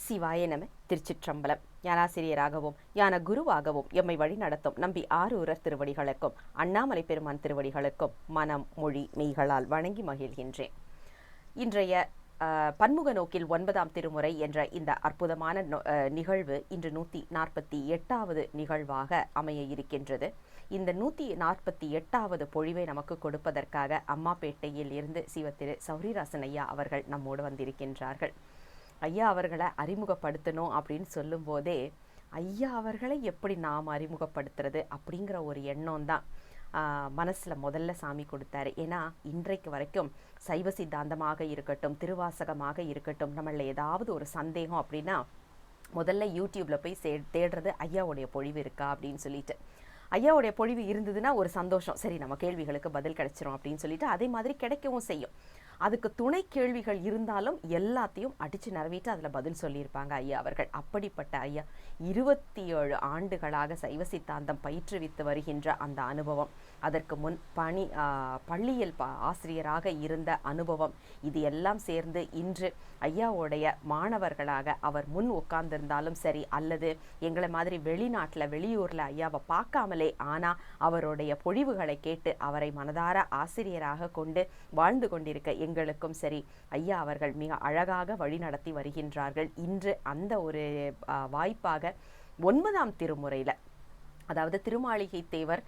சிவாய நம. திருச்சிற்றம்பலம். ஞானாசிரியராகவும் ஞான குருவாகவும் எம்மை வழி நடத்தும் நம்பி ஆரூரர் திருவடிகளுக்கும் அண்ணாமலை பெருமான் திருவடிகளுக்கும் மனம் மொழி மெய்களால் வணங்கி மகிழ்கின்றேன். இன்றைய பன்முக நோக்கில் 9ஆம் திருமுறை என்ற இந்த அற்புதமான நிகழ்வு இன்று 148வது நிகழ்வாக அமைய இருக்கின்றது. இந்த 148வது பொழிவை நமக்கு கொடுப்பதற்காக அம்மாப்பேட்டையில் இருந்து சிவத்திரு சௌரிராசன் ஐயா அவர்கள் நம்மோடு வந்திருக்கின்றார்கள். ஐயா அவர்களை அறிமுகப்படுத்தணும் அப்படின்னு சொல்லும் போதே ஐயா அவர்களை எப்படி நாம் அறிமுகப்படுத்துறது அப்படிங்கிற ஒரு எண்ணம் தான் மனசில் முதல்ல சாமி கொடுத்தாரு. ஏன்னா இன்றைக்கு வரைக்கும் சைவ சித்தாந்தமாக இருக்கட்டும், திருவாசகமாக இருக்கட்டும், நம்மள ஏதாவது ஒரு சந்தேகம் அப்படின்னா முதல்ல யூடியூப்பில் போய் தேடுறது ஐயாவுடைய பொழிவு இருக்கா அப்படின்னு சொல்லிட்டு. ஐயாவுடைய பொழிவு இருந்ததுன்னா ஒரு சந்தோஷம், சரி நம்ம கேள்விகளுக்கு பதில் கிடைச்சிரும் அப்படின்னு சொல்லிட்டு அதே மாதிரி கிடைக்கவும் செய்யும். அதுக்கு துணை கேள்விகள் இருந்தாலும் எல்லாத்தையும் அடித்து நிறவேற்றி அதில் பதில் சொல்லியிருப்பாங்க ஐயா அவர்கள். அப்படிப்பட்ட ஐயா 27 ஆண்டுகளாக சைவ சித்தாந்தம் பயிற்றுவித்து வருகின்ற அந்த அனுபவம், அதற்கு முன் பள்ளியில் ஆசிரியராக இருந்த அனுபவம், இது எல்லாம் சேர்ந்து இன்று ஐயாவுடைய மாணவர்களாக அவர் முன் உட்கார்ந்திருந்தாலும் சரி, அல்லது எங்களை மாதிரி வெளிநாட்டில் வெளியூரில் ஐயாவை பார்க்காமலே ஆனால் அவருடைய பொழிவுகளை கேட்டு அவரை மனதார ஆசிரியராக கொண்டு வாழ்ந்து கொண்டிருக்க எங்களுக்கும் சரி, ஐயா அவர்கள் மிக அழகாக வழி நடத்தி வருகின்றார்கள். இன்று அந்த ஒரு வாய்ப்பாக 9ஆம் திருமுறையில், அதாவது திருமாளிகை தேவர்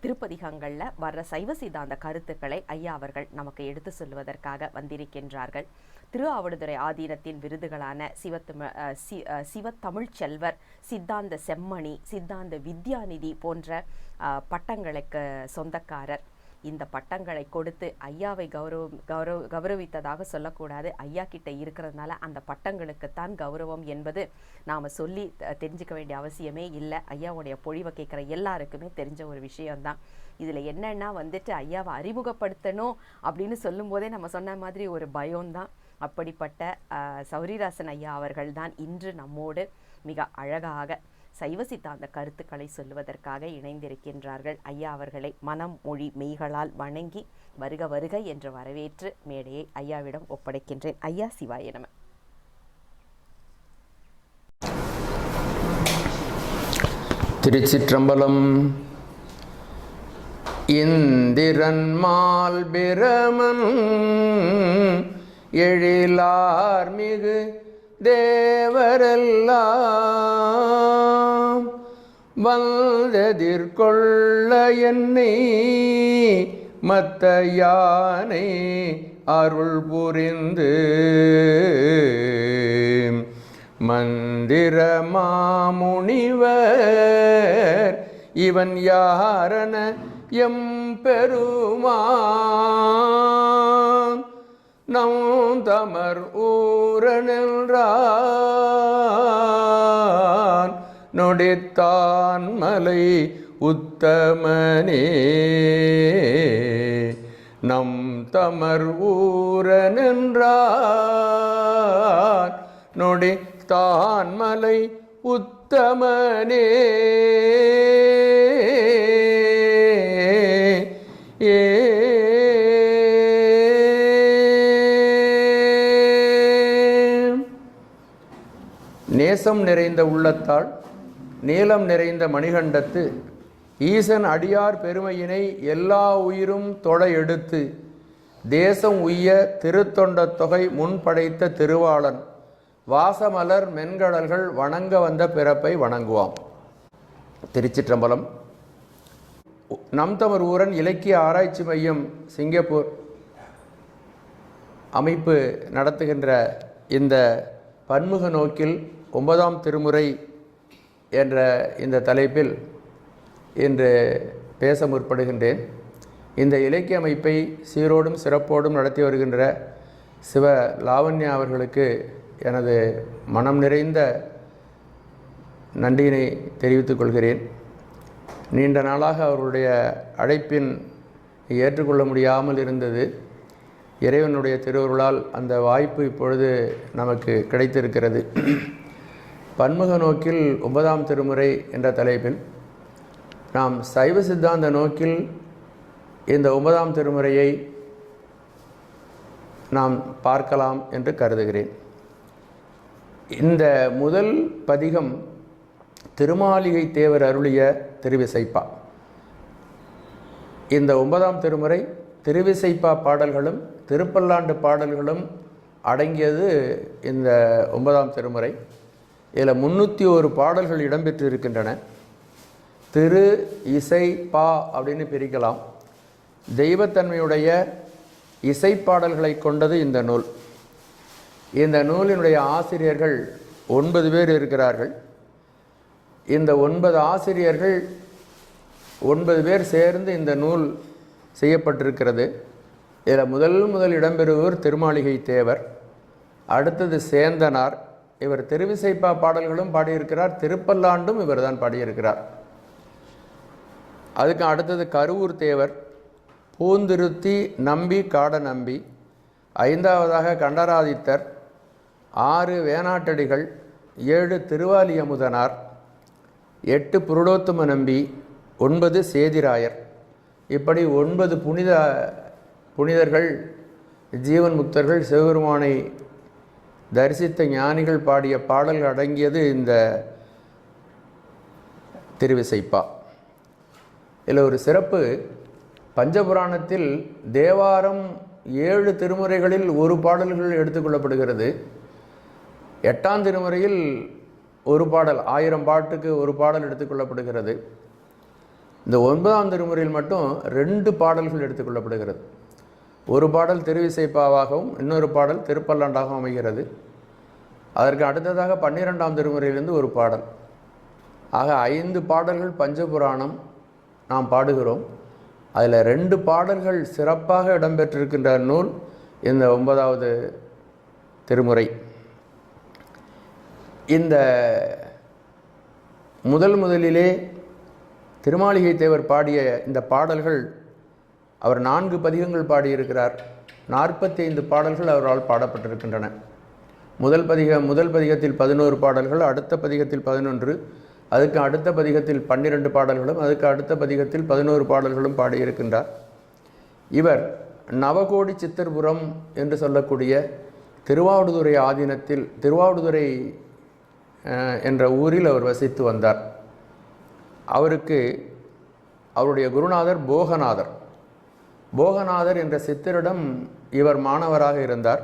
திருப்பதிகங்களில் வர்ற சைவ சித்தாந்த கருத்துக்களை ஐயா அவர்கள் நமக்கு எடுத்து சொல்வதற்காக வந்திருக்கின்றார்கள். திருஆவடுதுறை ஆதீனத்தின் விருதுகளான சிவத்தமிழ் செல்வர், சித்தாந்த செம்மணி, சித்தாந்த வித்யாநிதி போன்ற பட்டங்களுக்கு சொந்தக்காரர். இந்த பட்டங்களை கொடுத்து ஐயாவை கௌரவித்ததாக சொல்லக்கூடாது. ஐயா கிட்ட இருக்கிறதுனால அந்த பட்டங்களுக்குத்தான் கௌரவம் என்பது நாம் சொல்லி தெரிஞ்சுக்க வேண்டிய அவசியமே இல்லை. ஐயாவுடைய பொழிவை கேட்குற எல்லாருக்குமே தெரிஞ்ச ஒரு விஷயம்தான். இதில் என்னென்னா வந்துட்டு ஐயாவை அறிமுகப்படுத்தணும் அப்படின்னு சொல்லும் போதே நம்ம சொன்ன மாதிரி ஒரு பயம்தான். அப்படிப்பட்ட சௌரிராசன் ஐயா அவர்கள் தான் இன்று நம்மோடு மிக அழகாக சைவ சித்தாந்த கருத்துக்களை சொல்லுவதற்காக இணைந்திருக்கின்றார்கள். ஐயா அவர்களை மனம் மொழி மெய்களால் வணங்கி வருக வருக என்று வரவேற்று மேடையை ஐயாவிடம் ஒப்படைக்கின்றேன். ஐயா சிவாய நம. திருச்சிற்றம்பலம். இந்திரன் மால் பிரமன் எழிலார் மிகு தேவரெல்லாம் வந்தெதிர்கொள்ள என்னை மத்த யானை அருள் புரிந்து மந்திர மாமுனிவர் இவன் யாரன எம் பெருமான் நம் தமர் ஊரனென்றான் நொடித்தான் மலை உத்தமனே. நம் தமர் ஊரனென்றான் நொடித்தான் மலை உத்தமனே. நேசம் நிறைந்த உள்ளத்தால் நீலம் நிறைந்த மணிகண்டத்து ஈசன் அடியார் பெருமையினை எல்லா உயிரும் தொட எடுத்து தேசம் உய்ய திருத்தொண்ட தொகை முன்படைத்த திருவாளன் வாசமலர் மென்கடல்கள் வணங்க வந்த பிறப்பை வணங்குவாம். திருச்சிற்றம்பலம். நம் தமர் ஊரன் இலக்கிய ஆராய்ச்சி மையம் சிங்கப்பூர் அமைப்பு நடத்துகின்ற இந்த பன்முக நோக்கில் 9ஆம் திருமுறை என்ற இந்த தலைப்பில் இன்று பேச முற்படுகின்றேன். இந்த இலக்கிய அமைப்பை சீரோடும் சிறப்போடும் நடத்தி வருகின்ற சிவ லாவண்யா அவர்களுக்கு எனது மனம் நிறைந்த நன்றியினை தெரிவித்துக் கொள்கிறேன். நீண்ட நாளாக அவர்களுடைய அழைப்பின் ஏற்றுக்கொள்ள முடியாமல் இருந்தது. இறைவனுடைய திருவருளால் அந்த வாய்ப்பு இப்பொழுது நமக்கு கிடைத்திருக்கிறது. பன்முக நோக்கில் 9ஆம் திருமுறை என்ற தலைப்பில் நாம் சைவ சித்தாந்த நோக்கில் இந்த 9ஆம் திருமுறையை நாம் பார்க்கலாம் என்று கருதுகிறேன். இந்த முதல் பதிகம் திருமாளிகை தேவர் அருளிய திருவிசைப்பா. இந்த 9ஆம் திருமுறை திருவிசைப்பா பாடல்களும் திருப்பல்லாண்டு பாடல்களும் அடங்கியது இந்த 9ஆம் திருமுறை. இதில் 301 பாடல்கள் இடம்பெற்று இருக்கின்றன. திரு இசை பா அப்படின்னு பிரிக்கலாம். தெய்வத்தன்மையுடைய இசைப்பாடல்களை கொண்டது இந்த நூல். இந்த நூலினுடைய ஆசிரியர்கள் 9 பேர் இருக்கிறார்கள். இந்த 9 ஆசிரியர்கள் 9 பேர் சேர்ந்து இந்த நூல் செய்யப்பட்டிருக்கிறது. இதில் முதல் இடம்பெறுவர் திருமாளிகை தேவர், அடுத்தது சேந்தனார். இவர் திருவிசைப்பா பாடல்களும் பாடியிருக்கிறார், திருப்பல்லாண்டும் இவர் தான் பாடியிருக்கிறார். அதுக்கு அடுத்தது கருவூர் தேவர், பூந்திருத்தி நம்பி காட நம்பி, 5ஆவதாக கண்டராதித்தர், 6 வேணாட்டடிகள், 7 திருவாலியமுதனார், 8 புருடோத்தம நம்பி, 9 சேதிராயர். இப்படி 9 புனிதர்கள், ஜீவன் முக்தர்கள், சிவபெருமானை தரிசித்த ஞானிகள் பாடிய பாடல்கள் அடங்கியது இந்த திருவிசைப்பா. இதில் ஒரு சிறப்பு, பஞ்சபுராணத்தில் தேவாரம் 7 திருமுறைகளில் ஒரு பாடல்கள் எடுத்துக்கொள்ளப்படுகிறது. 8ஆம் திருமுறையில் ஒரு பாடல், 1000 பாட்டுக்கு ஒரு பாடல் எடுத்துக்கொள்ளப்படுகிறது. இந்த 9ஆம் திருமுறையில் மட்டும் 2 பாடல்கள் எடுத்துக்கொள்ளப்படுகிறது. ஒரு பாடல் திருவிசைப்பாவாகவும் இன்னொரு பாடல் திருப்பல்லாண்டாகவும் அமைகிறது. அதற்கு அடுத்ததாக 12ஆம் திருமுறையிலிருந்து ஒரு பாடல். ஆக 5 பாடல்கள் பஞ்சபுராணம் நாம் பாடுகிறோம். அதில் 2 பாடல்கள் சிறப்பாக இடம்பெற்றிருக்கின்ற நூல் இந்த 9வது திருமுறை. இந்த முதலிலே திருமாளிகை தேவர் பாடிய இந்த பாடல்கள், அவர் 4 பதிகங்கள் பாடியிருக்கிறார். 45 பாடல்கள் அவரால் பாடப்பட்டிருக்கின்றன. முதல் பதிகத்தில் 11 பாடல்கள், அடுத்த பதிகத்தில் 11, அதுக்கு அடுத்த பதிகத்தில் 12 பாடல்களும், அதுக்கு அடுத்த பதிகத்தில் 11 பாடல்களும் பாடியிருக்கின்றார். இவர் நவகோடி சித்தர்புரம் என்று சொல்லக்கூடிய திருவாவடுதுறை ஆதீனத்தில், திருவாவடுதுறை என்ற ஊரில் அவர் வசித்து வந்தார். அவருக்கு அவருடைய குருநாதர் போகநாதர் என்ற சித்தரிடம் இவர் மாணவராக இருந்தார்.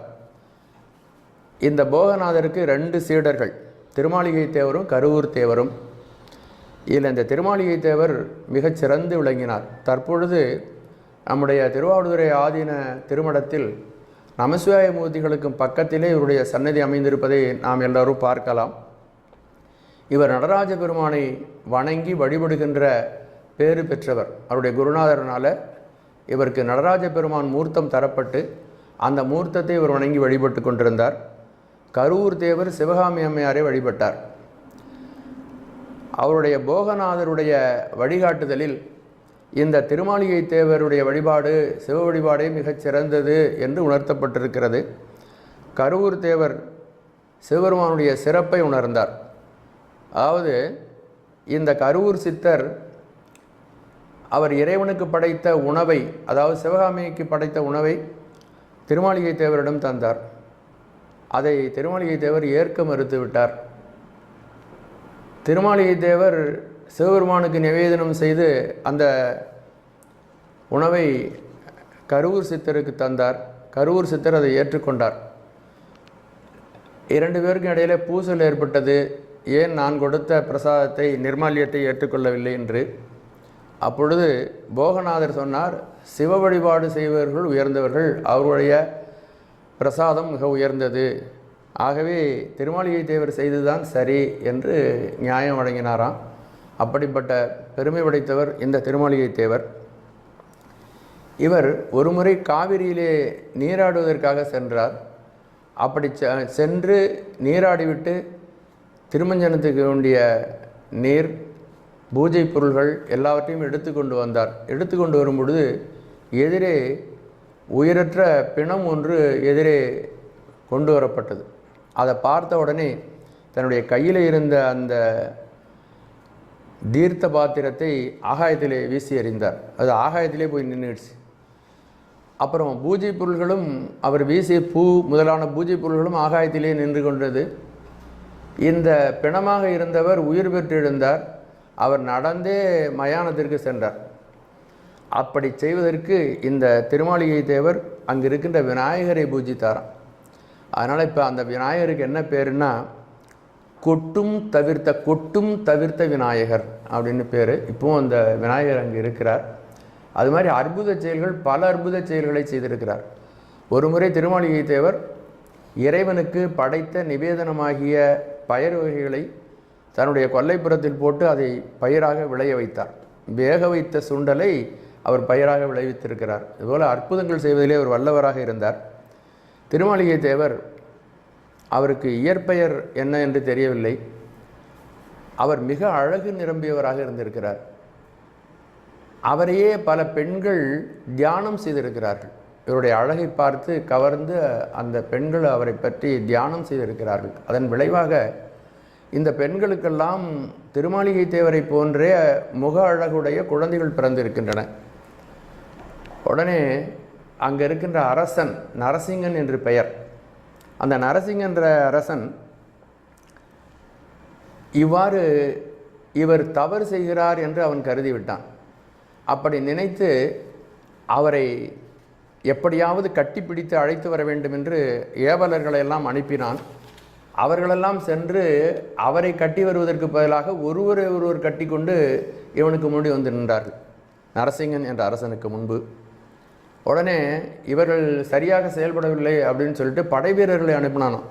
இந்த போகநாதருக்கு 2 சீடர்கள், திருமாளிகை தேவரும் கருவூர் தேவரும். இதில் இந்த திருமாளிகை தேவர் மிகச் சிறந்து விளங்கினார். தற்பொழுது நம்முடைய திருவாவடுதுறை ஆதீன திருமடத்தில் நமசிவாய மூர்த்திகளுக்கும் பக்கத்திலே இவருடைய சன்னதி அமைந்திருப்பதை நாம் எல்லோரும் பார்க்கலாம். இவர் நடராஜ பெருமானை வணங்கி வழிபடுகின்ற பேறு பெற்றவர். அவருடைய குருநாதரனால் இவருக்கு நடராஜ பெருமான் மூர்த்தம் தரப்பட்டு அந்த மூர்த்தத்தை இவர் வணங்கி வழிபட்டு கொண்டிருந்தார். கருவூர் தேவர் சிவகாமி அம்மையாரை வழிபட்டார். அவருடைய போகநாதருடைய வழிகாட்டுதலில் இந்த திருமாளிகை தேவருடைய வழிபாடு சிவ வழிபாடே மிகச் சிறந்தது என்று உணர்த்தப்பட்டிருக்கிறது. கருவூர் தேவர் சிவபெருமானுடைய சிறப்பை உணர்ந்தார். அதாவது இந்த கருவூர் சித்தர் அவர் இறைவனுக்கு படைத்த உணவை, அதாவது சிவகாமிக்கு படைத்த உணவை திருமாளிகை தேவரிடம் தந்தார். அதை திருமாளிகை தேவர் ஏற்க மறுத்து விட்டார். திருமாளிகை தேவர் சிவபெருமானுக்கு நிவேதனம் செய்து அந்த உணவை கருவூர் சித்தருக்கு தந்தார். கருவூர் சித்தர் அதை ஏற்றுக்கொண்டார். 2 பேருக்கும் இடையிலே பூசல் ஏற்பட்டது. ஏன் நான் கொடுத்த பிரசாதத்தை, நிர்மால்யத்தை ஏற்றுக்கொள்ளவில்லை என்று. அப்பொழுது போகநாதர் சொன்னார், சிவ வழிபாடு செய்பவர்கள் உயர்ந்தவர்கள், அவருடைய பிரசாதம் மிக உயர்ந்தது. ஆகவே திருமாளிகை தேவர் செய்துதான் சரி என்று நியாயம் வழங்கினாராம். அப்படிப்பட்ட பெருமை படைத்தவர் இந்த திருமாளிகை தேவர். இவர் ஒருமுறை காவிரியிலே நீராடுவதற்காக சென்றார். அப்படி சென்று நீராடிவிட்டு திருமஞ்சனத்துக்கு வேண்டிய நீர், பூஜை பொருள்கள் எல்லாவற்றையும் எடுத்துக்கொண்டு வந்தார். எடுத்துக்கொண்டு வரும் பொழுது எதிரே உயிரற்ற பிணம் ஒன்று எதிரே கொண்டு வரப்பட்டது. அதை பார்த்த உடனே தன்னுடைய கையில் இருந்த அந்த தீர்த்த பாத்திரத்தை ஆகாயத்திலே வீசி எறிந்தார். அது ஆகாயத்திலே போய் நின்றுடுச்சு. அப்புறம் பூஜை பொருள்களும், அவர் வீசிய பூ முதலான பூஜை பொருள்களும் ஆகாயத்திலே நின்று கொண்டது. இந்த பிணமாக இருந்தவர் உயிர் பெற்றெழுந்தார். அவர் நடந்தே மயானத்திற்கு சென்றார். அப்படி செய்வதற்கு இந்த திருமாளிகை தேவர் அங்கே இருக்கின்ற விநாயகரை பூஜித்தாராம். அதனால் இப்போ அந்த விநாயகருக்கு என்ன பேருன்னா கொட்டும் தவிர்த்த விநாயகர் அப்படின்னு பேர். இப்போவும் அந்த விநாயகர் அங்கே இருக்கிறார். அது மாதிரி அற்புத செயல்கள், பல அற்புத செயல்களை செய்திருக்கிறார். ஒரு முறை திருமாளிகை தேவர் இறைவனுக்கு படைத்த நிவேதனமாகிய பயறு வகைகளை தன்னுடைய கொல்லைப்புறத்தில் போட்டு அதை பயிராக விளைய வைத்தார். வேக வைத்த சுண்டலை அவர் பயிராக விளைவித்திருக்கிறார். இதுபோல் அற்புதங்கள் செய்வதிலே அவர் வல்லவராக இருந்தார். திருமாளிகை தேவர் அவருக்கு இயற்பெயர் என்ன என்று தெரியவில்லை. அவர் மிக அழகு நிரம்பியவராக இருந்திருக்கிறார். அவரையே பல பெண்கள் தியானம் செய்திருக்கிறார்கள். இவருடைய அழகை பார்த்து கவர்ந்து அந்த பெண்கள் அவரை பற்றி தியானம் செய்திருக்கிறார்கள். அதன் விளைவாக இந்த பெண்களுக்கெல்லாம் திருமாளிகை தேவரை போன்றே முக அழகுடைய குழந்தைகள் பிறந்திருக்கின்றன. உடனே அங்கே இருக்கின்ற அரசன் நரசிங்கன் என்று பெயர். அந்த நரசிங்கன் என்ற அரசன் இவ்வாறு இவர் தவறு செய்கிறார் என்று அவன் கருதிவிட்டான். அப்படி நினைத்து அவரை எப்படியாவது கட்டிப்பிடித்து அழைத்து வர வேண்டும் என்று ஏவலர்களையெல்லாம் அனுப்பினான். அவர்களெல்லாம் சென்று அவரை கட்டி வருவதற்கு பதிலாக ஒருவர் கட்டி கொண்டு இவனுக்கு முன்னாடி வந்து நின்றார்கள், நரசிங்கன் என்ற அரசனுக்கு முன்பு. உடனே இவர்கள் சரியாக செயல்படவில்லை அப்படின்னு சொல்லிட்டு படை வீரர்களை அனுப்பினானோம்.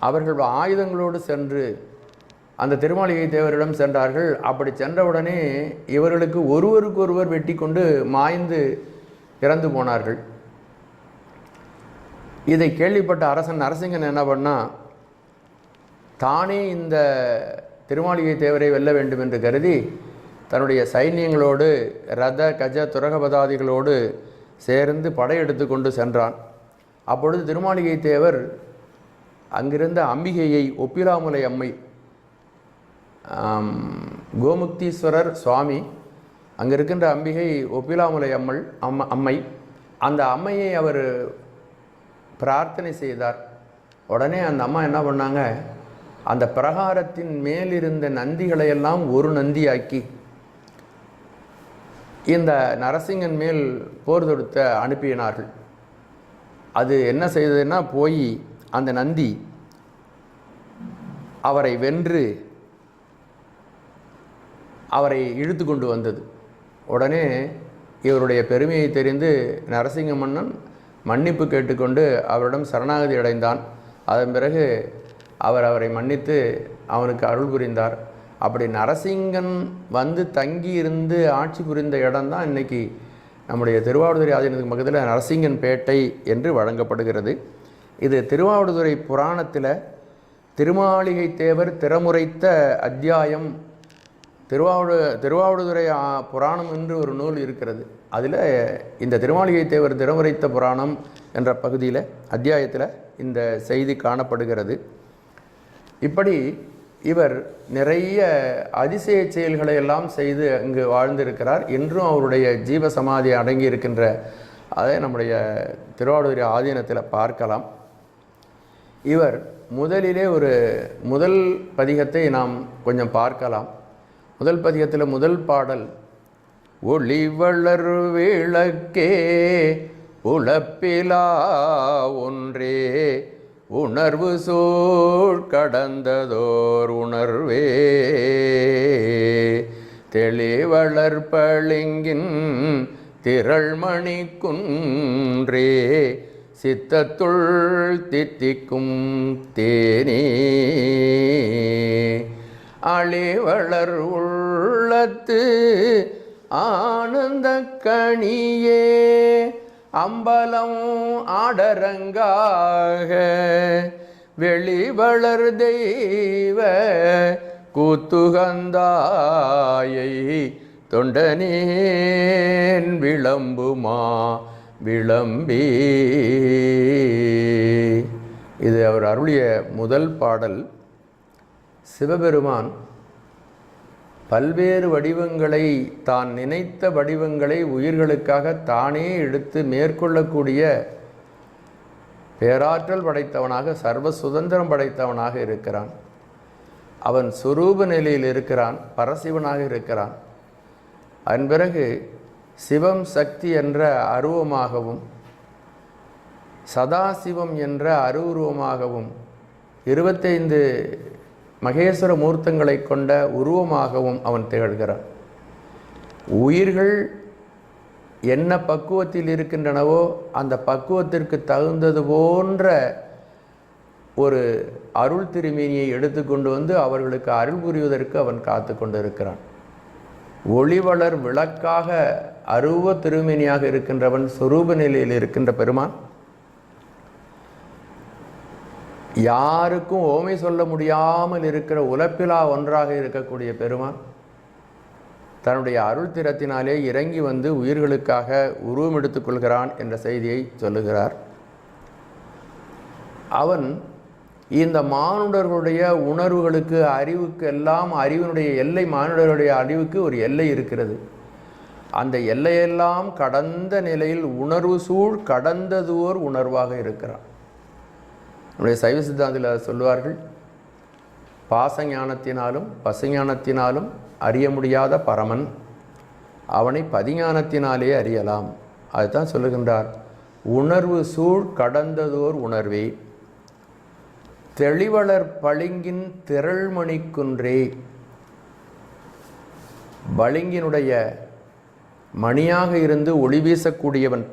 அவர்கள் ஆயுதங்களோடு சென்று அந்த திருமாளிகை தேவரிடம் சென்றார்கள். அப்படி சென்றவுடனே இவர்களுக்கு ஒருவருக்கொருவர் வெட்டி கொண்டு மாய்ந்து இறந்து போனார்கள். இதை கேள்விப்பட்ட அரசன் நரசிங்கன் என்ன பண்ணா, தானே இந்த திருமாளிகை தேவரை வெல்ல வேண்டும் என்று கருதி தன்னுடைய சைன்யங்களோடு ரத கஜ துரகபதாதிகளோடு சேர்ந்து படையெடுத்து கொண்டு சென்றான். அப்பொழுது திருமாளிகை தேவர் அங்கிருந்த அம்பிகையை, ஒப்பிலாமுலை அம்மை, கோமுக்தீஸ்வரர் சுவாமி, அங்கே இருக்கின்ற அம்பிகை ஒப்பிலாமுலை அம்மை, அந்த அம்மையை அவர் பிரார்த்தனை செய்தார். உடனே அந்த அம்மா என்ன பண்ணாங்க, அந்த பிரகாரத்தின் மேலிருந்த நந்திகளையெல்லாம் ஒரு நந்தியாக்கி இந்த நரசிங்கன் மேல் போர் தொடுத்த அனுப்பினார்கள். அது என்ன செய்ததுன்னா, போய் அந்த நந்தி அவரை வென்று அவரை இழுத்து கொண்டு வந்தது. உடனே இவருடைய பெருமையை தெரிந்து நரசிங்க மன்னன் மன்னிப்பு கேட்டுக்கொண்டு அவரிடம் சரணாகதி அடைந்தான். அதன் பிறகு அவரை மன்னித்து அவனுக்கு அருள் புரிந்தார். அப்படி நரசிங்கன் வந்து தங்கி இருந்து ஆட்சி புரிந்த இடம்தான் இன்றைக்கி நம்முடைய திருவாவடுதுறை ஆதீனத்துக்கு பக்கத்தில் நரசிங்கன் பேட்டை என்று வழங்கப்படுகிறது. இது திருவாவடுதுறை புராணத்தில் திருமாளிகை தேவர் திறமுரைத்த அத்தியாயம், திருவாவடுதுறை புராணம் என்று ஒரு நூல் இருக்கிறது. அதில் இந்த திருமாளிகை தேவர் திறமுரைத்த புராணம் என்ற பகுதியில் அத்தியாயத்தில் இந்த செய்தி காணப்படுகிறது. இப்படி இவர் நிறைய அதிசய செயல்களை எல்லாம் செய்து அங்கு வாழ்ந்திருக்கிறார். இன்றும் அவருடைய ஜீவ சமாதி அடங்கி இருக்கின்ற அதை நம்முடைய திருவாவடுதுறை ஆதீனத்தில் பார்க்கலாம். இவர் முதலிலே முதல் பதிகத்தை நாம் கொஞ்சம் பார்க்கலாம். முதல் பதிகத்தில் முதல் பாடல், ஒளி வளர் விளக்கே உளப்பிலா ஒன்றே உணர்வு சூழ் கடந்ததோர் உணர்வே தெளிவளர் பளிங்கின் திரள்மணி குன்றே சித்தத்துள் தித்திக்கும் தேனே அழிவளர் உள்ளத்து ஆனந்த கணியே அம்பலம் ஆடரங்காக வெளிவளர் தெய்வ கூத்துகந்தாயை தொண்டனேன் விளம்புமா விளம்பி. இது அவர் அருளிய முதல் பாடல். சிவபெருமான் பல்வேறு வடிவங்களை, தான் நினைத்த வடிவங்களை உயிர்களுக்காக தானே எடுத்து மேற்கொள்ளக்கூடிய பேராற்றல் படைத்தவனாக, சர்வ சுதந்திரம் படைத்தவனாக இருக்கிறான். அவன் சொரூப நிலையில் இருக்கிறான், பரசிவனாக இருக்கிறான். அதன் பிறகு சிவம் சக்தி என்ற அருவமாகவும் சதாசிவம் என்ற அருவுருவமாகவும் 25 மகேஸ்வர மூர்த்தங்களை கொண்ட உருவமாகவும் அவன் திகழ்கிறான். உயிர்கள் என்ன பக்குவத்தில் இருக்கின்றனவோ அந்த பக்குவத்திற்கு தகுந்தது போன்ற ஒரு அருள் திருமேனியை எடுத்துக்கொண்டு வந்து அவர்களுக்கு அருள் புரிவதற்கு அவன் காத்து கொண்டிருக்கிறான். ஒளிவளர் விளக்காக அருவ திருமேனியாக இருக்கின்றவன் சொரூப நிலையில் இருக்கின்ற பெருமான். யாருக்கும் ஓமை சொல்ல முடியாமல் இருக்கிற உலப்பிலா ஒன்றாக இருக்கக்கூடிய பெருமான் தன்னுடைய அருள் திறத்தினாலே இறங்கி வந்து உயிர்களுக்காக உருவம் எடுத்துக்கொள்கிறான் என்ற செய்தியை சொல்லுகிறார். அவன் இந்த மானுடர்களுடைய உணர்வுகளுக்கு அறிவுக்கு எல்லாம் அறிவினுடைய எல்லை, மானுடர்களுடைய அறிவுக்கு ஒரு எல்லை இருக்கிறது. அந்த எல்லையெல்லாம் கடந்த நிலையில் உணர்வு சூழ் கடந்ததோர் உணர்வாக இருக்கிறான். நம்முடைய சைவ சித்தாந்தத்தில் சொல்லுவார்கள், பாசஞானத்தினாலும் பசுஞானத்தினாலும் அறிய முடியாத பரமன் அவனை பதிஞானத்தினாலே அறியலாம். அதுதான் சொல்லுகின்றார். உணர்வு சூழ் கடந்ததோர் உணர்வே தெளிவளர் பளிங்கின் திரள்மணி குன்றே. பளிங்கினுடைய மணியாக இருந்து ஒளி வீசக்கூடியவன்,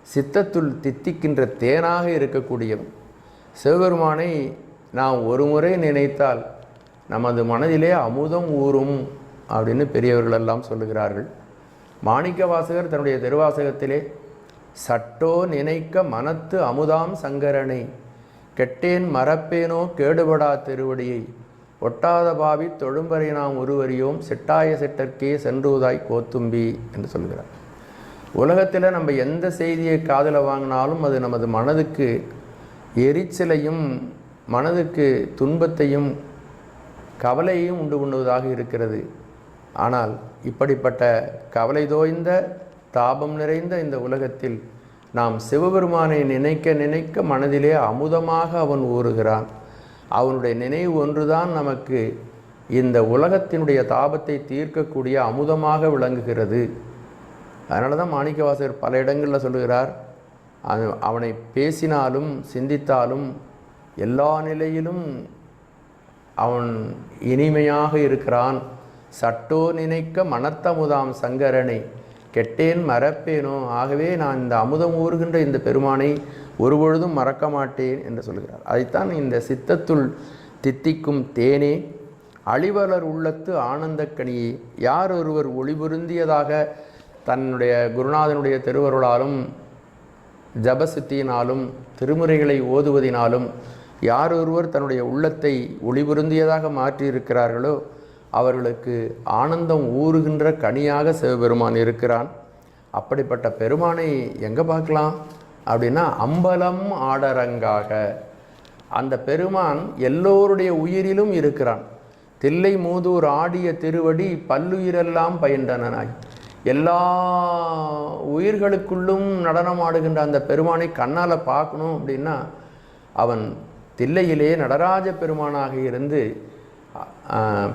சித்தத்துள் தித்திக்கின்ற தேனாக இருக்கக்கூடியவன் சிவபெருமானை நாம் ஒரு முறை நினைத்தால் நமது மனதிலே அமுதம் ஊறும் அப்படின்னு பெரியவர்களெல்லாம் சொல்லுகிறார்கள். மாணிக்க வாசகர் தன்னுடைய திருவாசகத்திலே சட்டோ நினைக்க மனத்து அமுதாம் சங்கரனை கெட்டேன் மறப்பேனோ கேடுபடா திருவடியை ஒட்டாத பாவி தொழும்பறை நாம் ஒருவரியோம் சிட்டாய சிட்டர்க்கே சென்றுவதாய் கோத்தும்பி என்று சொல்கிறார். உலகத்தில் நம்ம எந்த செய்தியை காதில் வாங்கினாலும் அது நமது மனதுக்கு எரிச்சலையும் மனதுக்கு துன்பத்தையும் கவலையையும் உண்டு பண்ணுவதாக இருக்கிறது. ஆனால் இப்படிப்பட்ட கவலை தோய்ந்த தாபம் நிறைந்த இந்த உலகத்தில் நாம் சிவபெருமானை நினைக்க நினைக்க மனதிலே அமுதமாக அவன் ஊறுகிறான். அவனுடைய நினைவு ஒன்றுதான் நமக்கு இந்த உலகத்தினுடைய தாபத்தை தீர்க்கக்கூடிய அமுதமாக விளங்குகிறது. அதனால தான் மாணிக்கவாசகர் பல இடங்களில் சொல்லுகிறார், அவனை பேசினாலும் சிந்தித்தாலும் எல்லா நிலையிலும் அவன் இனிமையாக இருக்கிறான். சட்டோ நினைக்க மனத்தமுதாம் சங்கரனை கெட்டேன் மறப்பேனோ. ஆகவே நான் இந்த அமுதம் ஊறுகின்ற இந்த பெருமானை ஒருபொழுதும் மறக்க மாட்டேன் என்று சொல்கிறார். அதைத்தான் இந்த சித்தத்துள் தித்திக்கும் தேனே அழிவலர் உள்ளத்து ஆனந்தக்கனியே. யார் ஒருவர் ஒளிபுருந்தியதாக தன்னுடைய குருநாதனுடைய திருவருளாலும் ஜபசித்தியினாலும் திருமுறைகளை ஓதுவதினாலும் யார் ஒருவர் தன்னுடைய உள்ளத்தை ஒளிபுருந்தியதாக மாற்றியிருக்கிறார்களோ அவர்களுக்கு ஆனந்தம் ஊறுகின்ற கனியாக சிவபெருமான் இருக்கிறான். அப்படிப்பட்ட பெருமானை எங்கே பார்க்கலாம் அப்படின்னா அம்பலம் ஆடரங்காக. அந்த பெருமான் எல்லோருடைய உயிரிலும் இருக்கிறான். தில்லை மூதூர் ஆடிய திருவடி பல்லுயிரெல்லாம் பயின்றனாய். எல்லா உயிர்களுக்குள்ளும் நடனமாடுகின்ற அந்த பெருமானை கண்ணால் பார்க்கணும் அப்படின்னா அவன் தில்லையிலே நடராஜ பெருமானாக இருந்து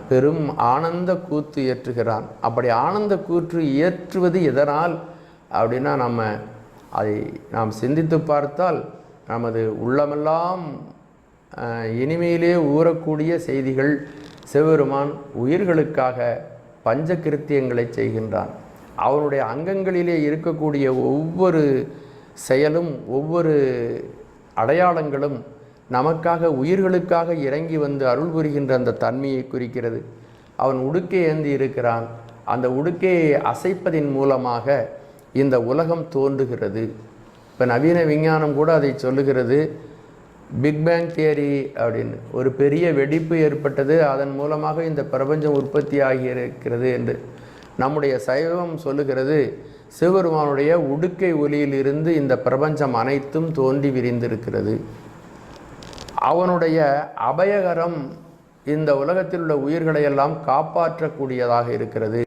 பெரும் ஆனந்த கூத்து இயற்றுகிறான். அப்படி ஆனந்த கூற்று இயற்றுவது எதனால் அப்படின்னா அதை நாம் சிந்தித்து பார்த்தால் நமது உள்ளமெல்லாம் இனிமையிலே ஊறக்கூடிய செய்திகள். சிவபெருமான் உயிர்களுக்காக பஞ்ச கிருத்தியங்களை செய்கின்றான். அவனுடைய அங்கங்களிலே இருக்கக்கூடிய ஒவ்வொரு செயலும் ஒவ்வொரு அடையாளங்களும் நமக்காக உயிர்களுக்காக இறங்கி வந்து அருள் புரிகின்ற அந்த தன்மையை குறிக்கிறது. அவன் உடுக்கை ஏந்தி இருக்கிறான். அந்த உடுக்கையை அசைப்பதின் மூலமாக இந்த உலகம் தோன்றுகிறது. இப்போ நவீன விஞ்ஞானம் கூட அதை சொல்லுகிறது. பிக் பேங் தியரி அப்படின்னு ஒரு பெரிய வெடிப்பு ஏற்பட்டது, அதன் மூலமாக இந்த பிரபஞ்சம் உற்பத்தி ஆகியிருக்கிறது என்று நம்முடைய சைவம் சொல்லுகிறது. சிவபெருமானுடைய உடுக்கை ஒலியிலிருந்து இந்த பிரபஞ்சம் அனைத்தும் தோன்றி விரிந்திருக்கிறது. அவனுடைய அபயகரம் இந்த உலகத்தில் உள்ள உயிர்களை எல்லாம் காப்பாற்றக்கூடியதாக இருக்கிறது.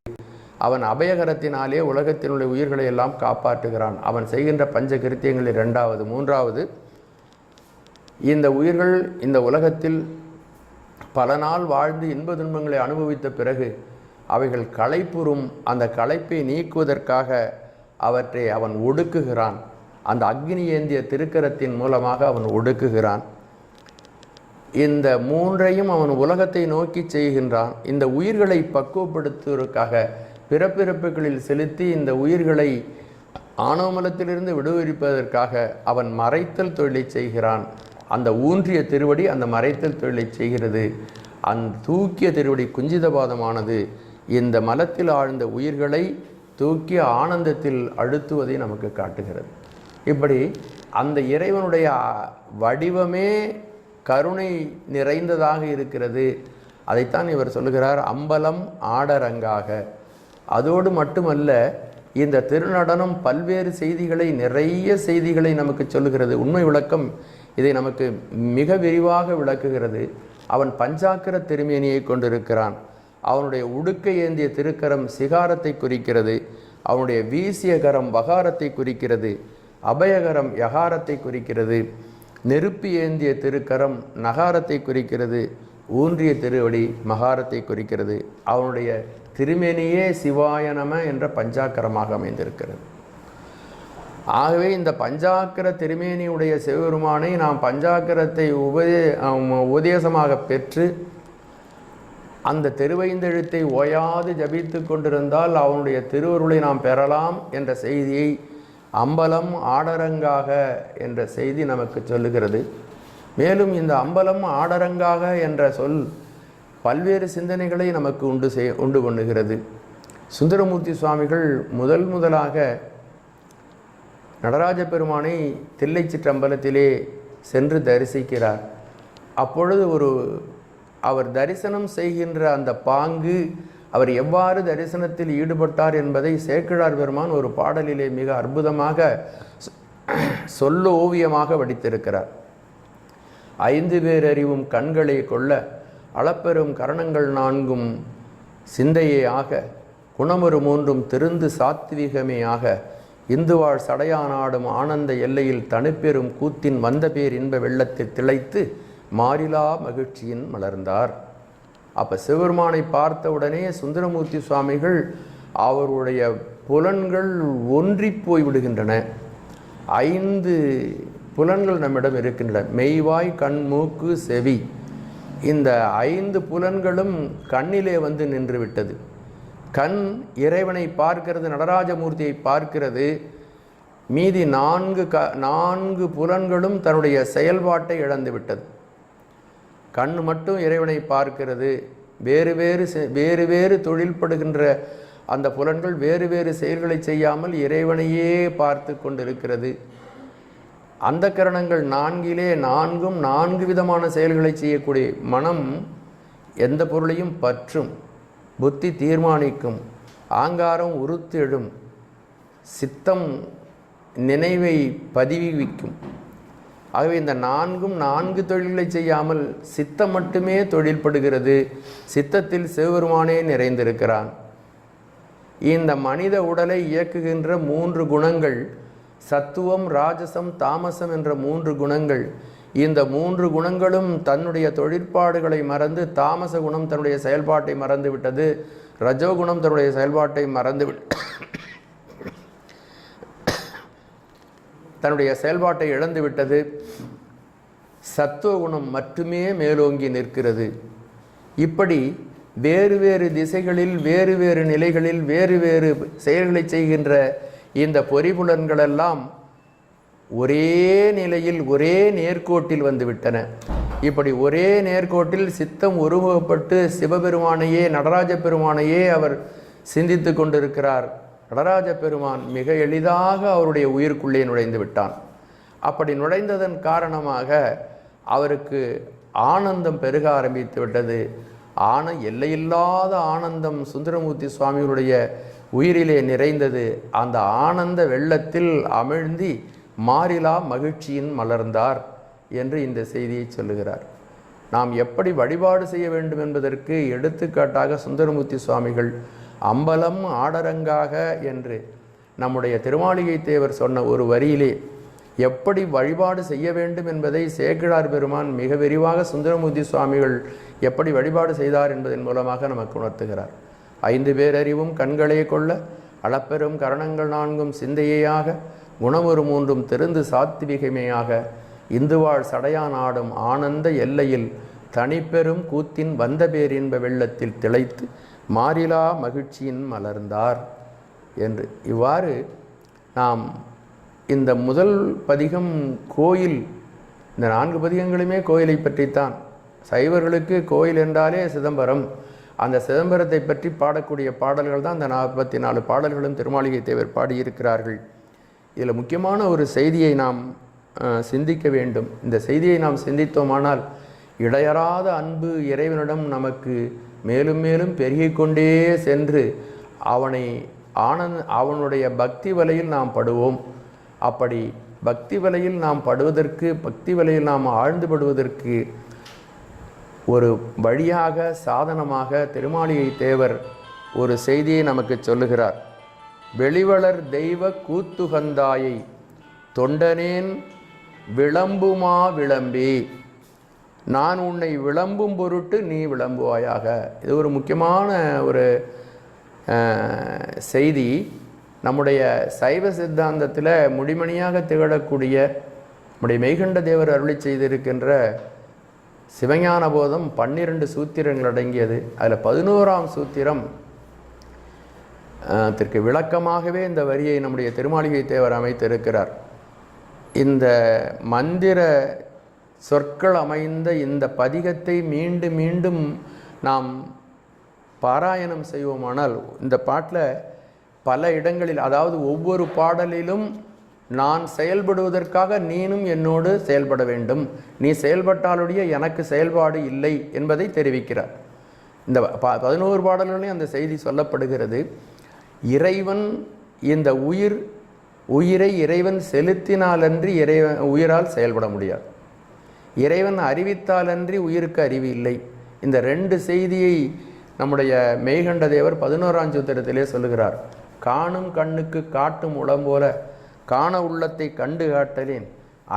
அவன் அபயகரத்தினாலே உலகத்தில் உள்ள உயிர்களை எல்லாம் காப்பாற்றுகிறான். அவன் செய்கின்ற பஞ்ச கிருத்தியங்களில் மூன்றாவது இந்த உயிர்கள் இந்த உலகத்தில் பல நாள் வாழ்ந்து இன்ப துன்பங்களை அனுபவித்த பிறகு அவைகள் களைப்புறும். அந்த களைப்பை நீக்குவதற்காக அவற்றை அவன் ஒடுக்குகிறான். அந்த அக்னி ஏந்திய திருக்கரத்தின் மூலமாக அவன் ஒடுக்குகிறான். இந்த மூன்றையும் அவன் உலகத்தை நோக்கி செய்கின்றான். இந்த உயிர்களை பக்குவப்படுத்துவதற்காக பிறப்பிறப்புகளில் செலுத்தி இந்த உயிர்களை ஆணவமலத்திலிருந்து விடுவிப்பதற்காக அவன் மறைத்தல் தொழிலை செய்கிறான். அந்த ஊன்றிய திருவடி அந்த மறைத்தல் தொழிலை செய்கிறது. அந்த தூக்கிய திருவடி குஞ்சிதபாதமானது இந்த மலத்தில் ஆழ்ந்த உயிர்களை தூக்கிய ஆனந்தத்தில் அழுத்துவதை நமக்கு காட்டுகிறது. இப்படி அந்த இறைவனுடைய வடிவமே கருணை நிறைந்ததாக இருக்கிறது. அதைத்தான் இவர் சொல்லுகிறார், அம்பலம் ஆடரங்காக. அதோடு மட்டுமல்ல, இந்த திருநடனம் பல்வேறு செய்திகளை, நிறைய செய்திகளை நமக்கு சொல்லுகிறது. உண்மை விளக்கம் இதை நமக்கு மிக விரிவாக விளக்குகிறது. அவன் பஞ்சாக்கர திருமேனியை கொண்டிருக்கிறான். அவனுடைய உடுக்கை ஏந்திய திருக்கரம் சிகாரத்தை குறிக்கிறது. அவனுடைய வீசிய கரம் வகாரத்தை குறிக்கிறது. அபயகரம் யகாரத்தை குறிக்கிறது. நெருப்பி ஏந்திய திருக்கரம் நகாரத்தை குறிக்கிறது. ஊன்றிய திருவடி மகாரத்தை குறிக்கிறது. அவனுடைய திருமேனியே சிவாய நம என்ற பஞ்சாக்கரமாக அமைந்திருக்கிறது. ஆகவே இந்த பஞ்சாக்கர திருமேனியுடைய சிவபெருமானை நாம் பஞ்சாக்கரத்தை உபதேசமாக பெற்று அந்த திருவைந்தெழுத்தை ஓயாது ஜபித்து கொண்டிருந்தால் அவனுடைய திருவருளை நாம் பெறலாம் என்ற செய்தியை அம்பலம் ஆடரங்காக என்ற செய்தி நமக்கு சொல்லுகிறது. மேலும் இந்த அம்பலம் ஆடரங்காக என்ற சொல் பல்வேறு சிந்தனைகளை நமக்கு உண்டு பண்ணுகிறது. சுந்தரமூர்த்தி சுவாமிகள் முதலாக நடராஜ பெருமானை தில்லை சிற்றம்பலத்திலே சென்று தரிசிக்கிறார். அப்பொழுது அவர் தரிசனம் செய்கின்ற அந்த பாங்கு, அவர் எவ்வாறு தரிசனத்தில் ஈடுபட்டார் என்பதை சேக்கிழார் பெருமான் ஒரு பாடலிலே மிக அற்புதமாக சொல்ல ஓவியமாக வடித்திருக்கிறார். 5 பேர் அறிவும் கண்களை கொள்ள அளப்பெரும் கரணங்கள் 4 சிந்தையே ஆக குணமொரு 3 திருந்து சாத்விகமே ஆக இந்துவாழ் சடையானாடும் ஆனந்த எல்லையில் தனிப்பெரும் கூத்தின் வந்த பேர் இன்ப வெள்ளத்தில் திளைத்து மாறிலா மகிழ்ச்சியின் மலர்ந்தார். அப்போ சிவபெருமானை பார்த்தவுடனே சுந்தரமூர்த்தி சுவாமிகள் அவருடைய புலன்கள் ஒன்றி போய் விடுகின்றன. 5 புலன்கள் நம்மிடம் இருக்கின்றன. மெய்வாய் கண் மூக்கு செவி. இந்த 5 புலன்களும் கண்ணிலே வந்து நின்று விட்டது. கண் இறைவனை பார்க்கிறது, நடராஜமூர்த்தியை பார்க்கிறது. மீதி 4 புலன்களும் தன்னுடைய செயல்பாட்டை இழந்து விட்டது. கண் மட்டும் இறைவனை பார்க்கிறது. வேறு வேறு தொழில்படுகின்ற அந்த புலன்கள் வேறு வேறு செயல்களை செய்யாமல் இறைவனையே பார்த்து கொண்டிருக்கிறது. அந்த கரணங்கள் 4லே 4 விதமான செயல்களை செய்யக்கூடிய மனம் எந்த பொருளையும் பற்றும், புத்தி தீர்மானிக்கும், ஆங்காரம் உறுத்தெழும், சித்தம் நினைவை பதிவிக்கும். ஆகவே இந்த 4 தொழில்களை செய்யாமல் சித்தம் மட்டுமே தொழில்படுகிறது. சித்தத்தில் சிவபெருமானே நிறைந்திருக்கிறான். இந்த மனித உடலை இயக்குகின்ற 3 குணங்கள், சத்துவம், ராஜசம், தாமசம் என்ற 3 குணங்கள். இந்த 3 குணங்களும் தன்னுடைய தொழிற்பாடுகளை மறந்து, தாமச குணம் தன்னுடைய செயல்பாட்டை மறந்து விட்டது. ரஜோகுணம் தன்னுடைய செயல்பாட்டை தன்னுடைய செயல்பாட்டை இழந்து விட்டது. சத்துவ குணம் மட்டுமே மேலோங்கி நிற்கிறது. இப்படி வேறு வேறு திசைகளில், வேறு வேறு நிலைகளில், வேறு வேறு செயல்களை செய்கின்ற இந்த பொறிபுலன்களெல்லாம் ஒரே நிலையில், ஒரே நேர்கோட்டில் வந்துவிட்டன. இப்படி ஒரே நேர்கோட்டில் சித்தம் உருவப்பட்டு சிவபெருமானையே, நடராஜ பெருமானையே அவர் சிந்தித்து கொண்டிருக்கிறார். நடராஜ பெருமான் மிக எளிதாக அவருடைய உயிருக்குள்ளே நுழைந்து விட்டான். அப்படி நுழைந்ததன் காரணமாக அவருக்கு ஆனந்தம் பெருக ஆரம்பித்து விட்டது. எல்லையில்லாத ஆனந்தம் சுந்தரமூர்த்தி சுவாமிகளுடைய உயிரிலே நிறைந்தது. அந்த ஆனந்த வெள்ளத்தில் அமிழ்ந்தி மாறிலா மகிழ்ச்சியின் மலர்ந்தார் என்று இந்த செய்தியை சொல்லுகிறார். நாம் எப்படி வழிபாடு செய்ய வேண்டும் என்பதற்கு எடுத்துக்காட்டாக சுந்தரமூர்த்தி சுவாமிகள் அம்பலம் ஆடரங்காக என்று நம்முடைய திருமாளிகை தேவர் சொன்ன ஒரு வரியிலே எப்படி வழிபாடு செய்ய வேண்டும் என்பதை சேக்கிழார் பெருமான் மிக விரிவாக சுந்தரமூர்த்தி சுவாமிகள் எப்படி வழிபாடு செய்தார் என்பதன் மூலமாக நமக்கு உணர்த்துகிறார். 5 பேரறிவும் கண்களே கொள்ள அளப்பெரும் கரணங்கள் 4 சிந்தையாக குணமொரு 3 திருந்து சாத்விகமையாக இந்துவாழ் சடையான் ஆடும் ஆனந்த எல்லையில் தனிப்பெரும் கூத்தின் வந்த பேரின்ப வெள்ளத்தில் திளைத்து மாறிலா மகிழ்ச்சியின் மலர்ந்தார் என்று. இவ்வாறு நாம் இந்த முதல் பதிகம் கோயில், இந்த 4 பதிகங்களுமே கோயிலை பற்றித்தான். சைவர்களுக்கு கோயில் என்றாலே சிதம்பரம். அந்த சிதம்பரத்தை பற்றி பாடக்கூடிய பாடல்கள் தான் அந்த 44 பாடல்களும் திருமாளிகை தேவர் பாடியிருக்கிறார்கள். இதில் முக்கியமான ஒரு செய்தியை நாம் சிந்திக்க வேண்டும். இந்த செய்தியை நாம் சிந்தித்தோமானால் இடையறாத அன்பு இறைவனிடம் நமக்கு மேலும் மேலும் பெருகிக் கொண்டே சென்று அவனுடைய பக்தி வலையில் நாம் படுவோம். அப்படி பக்தி வலையில் நாம் படுவதற்கு, பக்தி வலையில் நாம் ஆழ்ந்துபடுவதற்கு ஒரு வழியாக, சாதனமாக திருமாளிகை தேவர் ஒரு செய்தியை நமக்கு சொல்லுகிறார். வெளிவளர் தெய்வ கூத்துகந்தாயை தொண்டனேன் விளம்புமா விளம்பி, நான் உன்னை விளம்பும் பொருட்டு நீ விளம்புவாயாக. இது ஒரு முக்கியமான ஒரு செய்தி. நம்முடைய சைவ சித்தாந்தத்தில் முடிமணியாக திகழக்கூடிய நம்முடைய மெய்கண்ட தேவர் அருளி செய்திருக்கின்ற சிவஞான போதம் 12 சூத்திரங்கள் அடங்கியது. அதில் 11ஆம் சூத்திரம் அதற்கு விளக்கமாகவே இந்த வரியை நம்முடைய திருமாளிகை தேவர் அமைத்திருக்கிறார். இந்த மந்திர சொற்கள் அமைந்த இந்த பதிகத்தை மீண்டும் மீண்டும் நாம் பாராயணம் செய்வோமானால் இந்த பாட்டில் பல இடங்களில், அதாவது ஒவ்வொரு பாடலிலும் நான் செயல்படுவதற்காக நீனும் என்னோடு செயல்பட வேண்டும், நீ செயல்பட்டாலுடைய எனக்கு செயல்பாடு இல்லை என்பதை தெரிவிக்கிறார். இந்த 11 பாடல்களையும் அந்த செய்தி சொல்லப்படுகிறது. இறைவன் இந்த உயிரை இறைவன் செலுத்தினாலன்றி உயிரால் செயல்பட முடியாது. இறைவன் அறிவித்தாலன்றி உயிருக்கு அறிவு இல்லை. இந்த 2 செய்தியை நம்முடைய மெய்கண்ட தேவர் 11ஆம் சூத்திரத்திலே சொல்லுகிறார். காணும் கண்ணுக்கு காட்டும் உளம்போல காண உள்ளத்தை கண்டு காட்டலேன்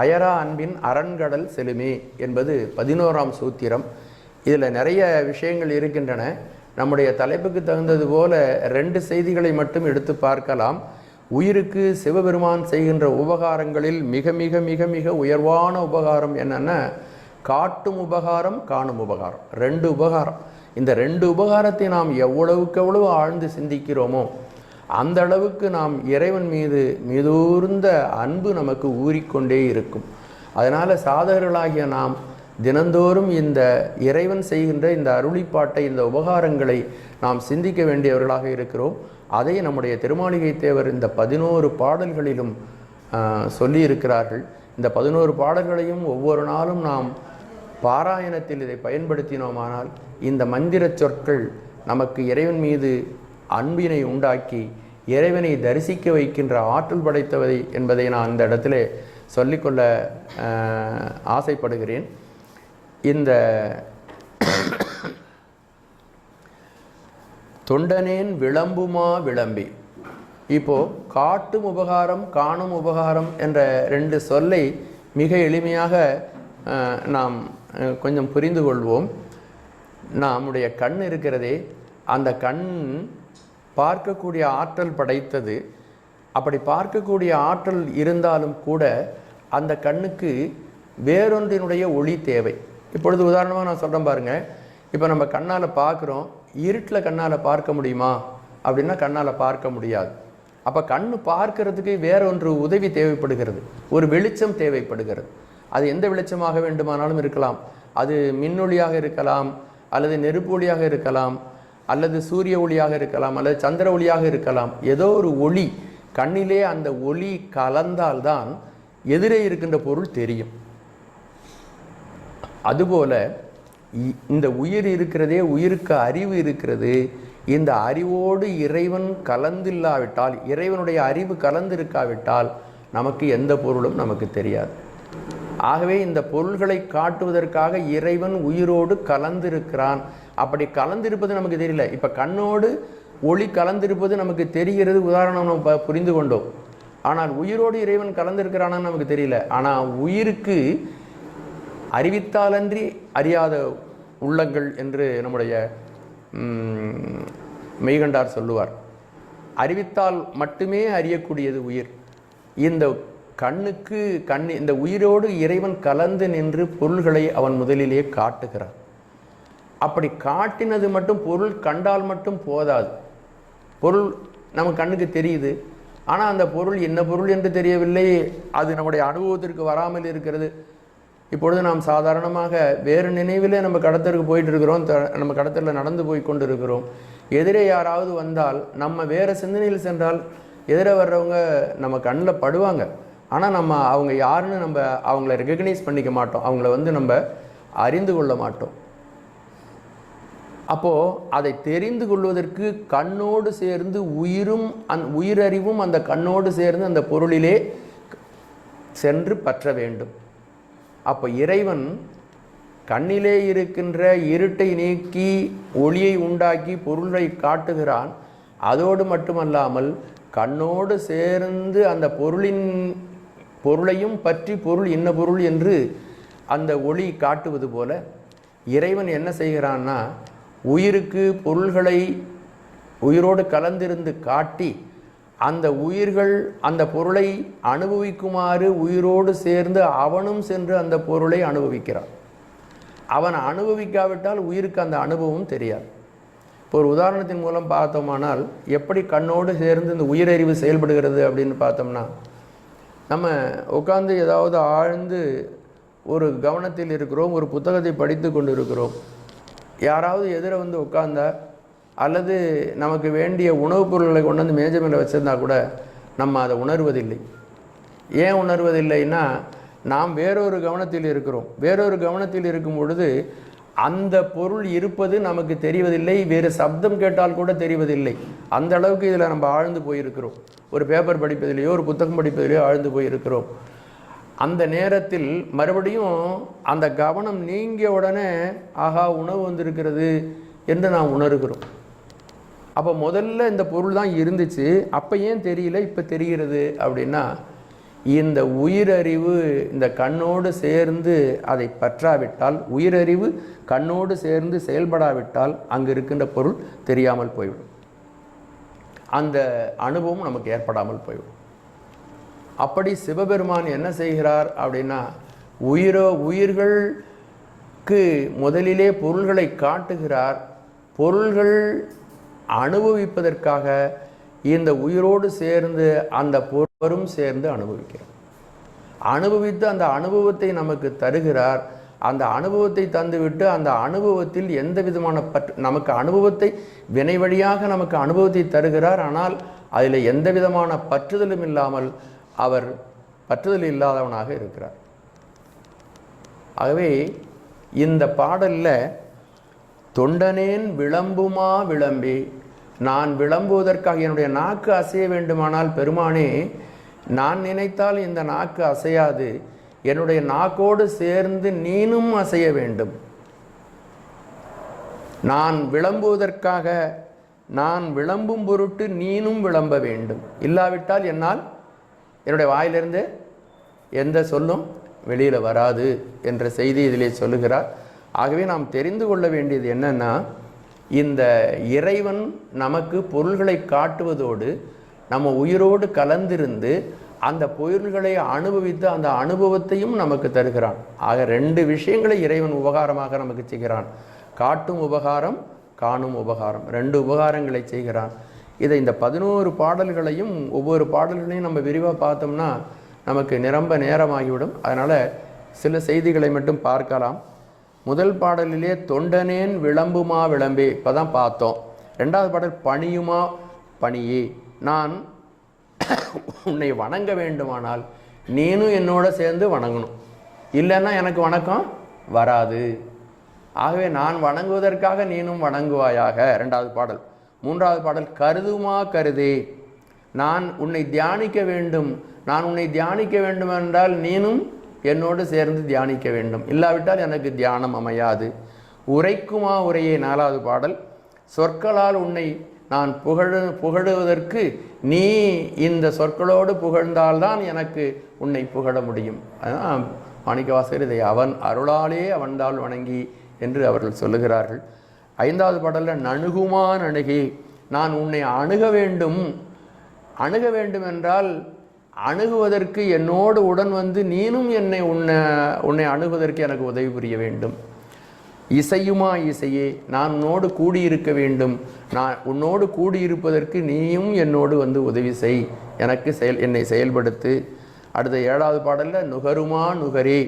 அயரா அன்பின் அரண்கடல் செலுமே என்பது 11ஆம் சூத்திரம். இதில் நிறைய விஷயங்கள் இருக்கின்றன. நம்முடைய தலைப்புக்கு தகுந்தது போல 2 செய்திகளை மட்டும் எடுத்து பார்க்கலாம். உயிருக்கு சிவபெருமான் செய்கின்ற உபகாரங்களில் மிக மிக மிக மிக உயர்வான உபகாரம் என்னென்னா காட்டும் உபகாரம், காணும் உபகாரம். 2 உபகாரம். இந்த 2 உபகாரத்தை நாம் எவ்வளவுக்கு எவ்வளவு ஆழ்ந்து சிந்திக்கிறோமோ அந்த அளவுக்கு நாம் இறைவன் மீது மிதூர்ந்த அன்பு நமக்கு ஊறிக்கொண்டே இருக்கும். அதனால் சாதகர்களாகிய நாம் தினந்தோறும் இந்த இறைவன் செய்கின்ற இந்த அருளிப்பாட்டை, இந்த உபகாரங்களை நாம் சிந்திக்க வேண்டியவர்களாக இருக்கிறோம். அதை நம்முடைய திருமாளிகை தேவர் இந்த 11 பாடல்களிலும் சொல்லி இருக்கிறார்கள். இந்த 11 பாடல்களையும் ஒவ்வொரு நாளும் நாம் பாராயணத்தில் இதை பயன்படுத்தினோமானால் இந்த மந்திர சொற்கள் நமக்கு இறைவன் மீது அன்பினை உண்டாக்கி இறைவனை தரிசிக்க வைக்கின்ற ஆற்றல் படைத்தவை என்பதை நான் இந்த இடத்துல சொல்லிக்கொள்ள ஆசைப்படுகிறேன். இந்த தொண்டனேன் விளம்புமா விளம்பி, இப்போது காட்டும் உபகாரம், காணும் உபகாரம் என்ற 2 சொல்லை மிக எளிமையாக நாம் கொஞ்சம் புரிந்து கொள்வோம். நம்முடைய கண் இருக்கிறதே, அந்த கண் பார்க்கக்கூடிய ஆற்றல் படைத்தது. அப்படி பார்க்கக்கூடிய ஆற்றல் இருந்தாலும் கூட அந்த கண்ணுக்கு வேறொன்றினுடைய ஒளி தேவை. இப்பொழுது உதாரணமாக நான் சொல்கிறேன் பாருங்கள். இப்போ நம்ம கண்ணால் பார்க்குறோம், இருட்டில் கண்ணால் பார்க்க முடியுமா அப்படின்னா கண்ணால் பார்க்க முடியாது. அப்போ கண் பார்க்கறதுக்கு வேறொன்று உதவி தேவைப்படுகிறது, ஒரு வெளிச்சம் தேவைப்படுகிறது. அது எந்த வெளிச்சமாக வேண்டுமானாலும் இருக்கலாம். அது மின்னொளியாக இருக்கலாம், அல்லது நெருப்பு ஒளியாக இருக்கலாம், அல்லது சூரிய ஒளியாக இருக்கலாம், அல்லது சந்திர ஒளியாக இருக்கலாம். ஏதோ ஒரு ஒளி, கண்ணிலே அந்த ஒளி கலந்தால்தான் எதிரே இருக்கின்ற பொருள் தெரியும். அதுபோல இந்த உயிர் இருக்கிறதே, உயிருக்கு அறிவு இருக்கிறது. இந்த அறிவோடு இறைவன் கலந்தில்லாவிட்டால், இறைவனுடைய அறிவு கலந்திருக்காவிட்டால் நமக்கு எந்த பொருளும் நமக்கு தெரியாது. ஆகவே இந்த பொருள்களை காட்டுவதற்காக இறைவன் உயிரோடு கலந்திருக்கிறான். அப்படி கலந்திருப்பது நமக்கு தெரியல. இப்போ கண்ணோடு ஒளி கலந்திருப்பது நமக்கு தெரிகிறது, உதாரணம் நம்ம புரிந்து கொண்டோம். ஆனால் உயிரோடு இறைவன் கலந்திருக்கிறானான்னு நமக்கு தெரியல. ஆனால் உயிருக்கு அறிவித்தாலன்றி அறியாத உள்ளங்கள் என்று நம்முடைய மெய்கண்டார் சொல்லுவார். அறிவித்தால் மட்டுமே அறியக்கூடியது உயிர். இந்த கண்ணுக்கு இந்த உயிரோடு இறைவன் கலந்து நின்று பொருள்களை அவன் முதலிலே காட்டுகிறான். அப்படி காட்டினது மட்டும் பொருள் கண்டால் மட்டும் போதாது. பொருள் நம்ம கண்ணுக்கு தெரியுது, ஆனால் அந்த பொருள் என்ன பொருள் என்று தெரியவில்லை, அது நம்முடைய அனுபவத்திற்கு வராமல் இருக்கிறது. இப்பொழுது நாம் சாதாரணமாக வேறு நினைவிலே நம்ம கடத்தருக்கு போயிட்டு இருக்கிறோம், நம்ம கடத்தரில் நடந்து போய் கொண்டு இருக்கிறோம். எதிரே யாராவது வந்தால் நம்ம வேறு சிந்தனையில் சென்றால் எதிரே வர்றவங்க நம்ம கண்ணில் படுவாங்க, ஆனால் நம்ம அவங்க யாருன்னு நம்ம அவங்கள ரெகக்னைஸ் பண்ணிக்க மாட்டோம், அவங்கள நம்ம அறிந்து கொள்ள மாட்டோம். அப்போது அதை தெரிந்து கொள்வதற்கு கண்ணோடு சேர்ந்து உயிரறிவும் அந்த கண்ணோடு சேர்ந்து அந்த பொருளிலே சென்று பற்ற வேண்டும். அப்போ இறைவன் கண்ணிலே இருக்கின்ற இருட்டை நீக்கி ஒளியை உண்டாக்கி பொருளை காட்டுகிறான். அதோடு மட்டுமல்லாமல் கண்ணோடு சேர்ந்து அந்த பொருளையும் பற்றி பொருள் என்ன பொருள் என்று அந்த ஒளி காட்டுவது போல இறைவன் என்ன செய்கிறான்னா, உயிருக்கு பொருள்களை உயிரோடு கலந்திருந்து காட்டி அந்த உயிர்கள் அந்த பொருளை அனுபவிக்குமாறு உயிரோடு சேர்ந்து அவனும் சென்று அந்த பொருளை அனுபவிக்கிறான். அவன் அனுபவிக்காவிட்டால் உயிருக்கு அந்த அனுபவம் தெரியாது. இப்போ ஒரு உதாரணத்தின் மூலம் பார்த்தோமானால் எப்படி கண்ணோடு சேர்ந்து இந்த உயிரறிவு செயல்படுகிறது அப்படின்னு பார்த்தோம்னா, நம்ம உட்காந்து ஏதாவது ஆழ்ந்து ஒரு கவனத்தில் இருக்கிறோம், ஒரு புத்தகத்தை படித்து கொண்டு இருக்கிறோம். யாராவது எதிர வந்து உட்கார்ந்தா அல்லது நமக்கு வேண்டிய உணவுப் பொருட்களை கொண்டு வந்து மேஜை மேலே வச்சுருந்தா கூட நம்ம அதை உணர்வதில்லை. ஏன் உணர்வதில்லைன்னா, நாம் வேறொரு கவனத்தில் இருக்கிறோம். வேறொரு கவனத்தில் இருக்கும் பொழுது அந்த பொருள் இருப்பது நமக்கு தெரிவதில்லை, வேறு சப்தம் கேட்டால் கூட தெரிவதில்லை. அந்த அளவுக்கு இதில் நம்ம ஆழ்ந்து போயிருக்கிறோம். ஒரு பேப்பர் படிப்பதிலேயோ ஒரு புத்தகம் படிப்பதிலேயோ ஆழ்ந்து போயிருக்கிறோம். அந்த நேரத்தில் மறுபடியும் அந்த கவனம் நீங்கிய உடனே ஆஹா உணவு வந்திருக்கிறது என்று நாம் உணர்கிறோம். அப்போ முதல்ல இந்த பொருள் தான் இருந்துச்சு, அப்போ ஏன் தெரியல, இப்போ தெரிகிறது அப்படின்னா, இந்த உயிரறிவு இந்த கண்ணோடு சேர்ந்து அதை பற்றாவிட்டால், உயிரறிவு கண்ணோடு சேர்ந்து செயல்படாவிட்டால் அங்கு இருக்கின்ற பொருள் தெரியாமல் போய்விடும், அந்த அனுபவம் நமக்கு ஏற்படாமல் போய்விடும். அப்படி சிவபெருமான் என்ன செய்கிறார் அப்படின்னா, உயிர்களுக்கு முதலிலே பொருள்களை காட்டுகிறார். பொருள்கள் அனுபவிப்பதற்காக இந்த உயிரோடு சேர்ந்து அந்த பொருளும் சேர்ந்து அனுபவிக்கிறார். அனுபவித்து அந்த அனுபவத்தை நமக்கு தருகிறார். அந்த அனுபவத்தை தந்துவிட்டு அந்த அனுபவத்தில் எந்த விதமான நமக்கு அனுபவத்தை வினை வழியாக நமக்கு அனுபவத்தை தருகிறார். ஆனால் அதில் எந்த விதமான பற்றுதலும் இல்லாமல் அவர் பற்றுதல் இல்லாதவனாக இருக்கிறார். ஆகவே இந்த பாடலில் தொண்டனேன் விளம்புமா விளம்பி, நான் விளம்புவதற்காக என்னுடைய நாக்கு அசைய வேண்டுமானால் பெருமானே, நான் நினைத்தால் இந்த நாக்கு அசையாது, என்னுடைய நாக்கோடு சேர்ந்து நீனும் அசைய வேண்டும். நான் விளம்புவதற்காக நான் விளம்பும் பொருட்டு நீனும் விளம்ப வேண்டும். இல்லாவிட்டால் என்னால் என்னுடைய வாயிலிருந்து எந்த சொல்லும் வெளியில் வராது என்ற செய்தி இதிலே சொல்லுகிறார். ஆகவே நாம் தெரிந்து கொள்ள வேண்டியது என்னன்னா, இந்த இறைவன் நமக்கு பொருள்களை காட்டுவதோடு நம்ம உயிரோடு கலந்திருந்து அந்த பொருள்களை அனுபவித்து அந்த அனுபவத்தையும் நமக்கு தருகிறான். ஆக ரெண்டு விஷயங்களை இறைவன் உபகாரமாக நமக்கு செய்கிறான். காட்டும் உபகாரம், காணும் உபகாரம், ரெண்டு உபகாரங்களை செய்கிறான். இதை இந்த 11 பாடல்களையும் ஒவ்வொரு பாடல்களையும் நம்ம விரிவாக பார்த்தோம்னா நமக்கு நிரம்ப நேரமாகிவிடும். அதனால் சில செய்திகளை மட்டும் பார்க்கலாம். முதல் பாடலிலே தொண்டனேன் விளம்புமா விளம்பே, இப்போ தான் பார்த்தோம். ரெண்டாவது பாடல் பணியுமா பணியே, நான் உன்னை வணங்க வேண்டுமானால் நீனும் என்னோட சேர்ந்து வணங்கணும், இல்லைன்னா எனக்கு வணக்கம் வராது. ஆகவே நான் வணங்குவதற்காக நீனும் வணங்குவாயாக, ரெண்டாவது பாடல். மூன்றாவது பாடல் கருதுமா கருதே, நான் உன்னை தியானிக்க வேண்டும், நான் உன்னை தியானிக்க வேண்டும் என்றால் நீனும் என்னோடு சேர்ந்து தியானிக்க வேண்டும், இல்லாவிட்டால் எனக்கு தியானம் அமையாது. உரைக்குமா உரையே, நாலாவது பாடல். சொற்களால் உன்னை நான் புகழுவதற்கு நீ இந்த சொற்களோடு புகழ்ந்தால்தான் எனக்கு உன்னை புகழ முடியும். அதான் மாணிக்கவாசகர் இதை அவன் அருளாலே அவன்தாள் வணங்கி என்று அவர்கள் சொல்லுகிறார்கள். 5வது பாடலில் நணுகுமான் அணுகி, நான் உன்னை அணுக வேண்டும். அணுக வேண்டும் என்றால் அணுகுவதற்கு என்னோடு உடன் வந்து நீனும் உன்னை அணுகுவதற்கு எனக்கு உதவி புரிய வேண்டும். இசையுமா இசையே, நான் உன்னோடு கூடியிருக்க வேண்டும். நான் உன்னோடு கூடியிருப்பதற்கு நீயும் என்னோடு வந்து உதவி செய், எனக்கு என்னை செயல்படுத்து. அடுத்த 7வது பாடலில் நுகருமா நுகரே,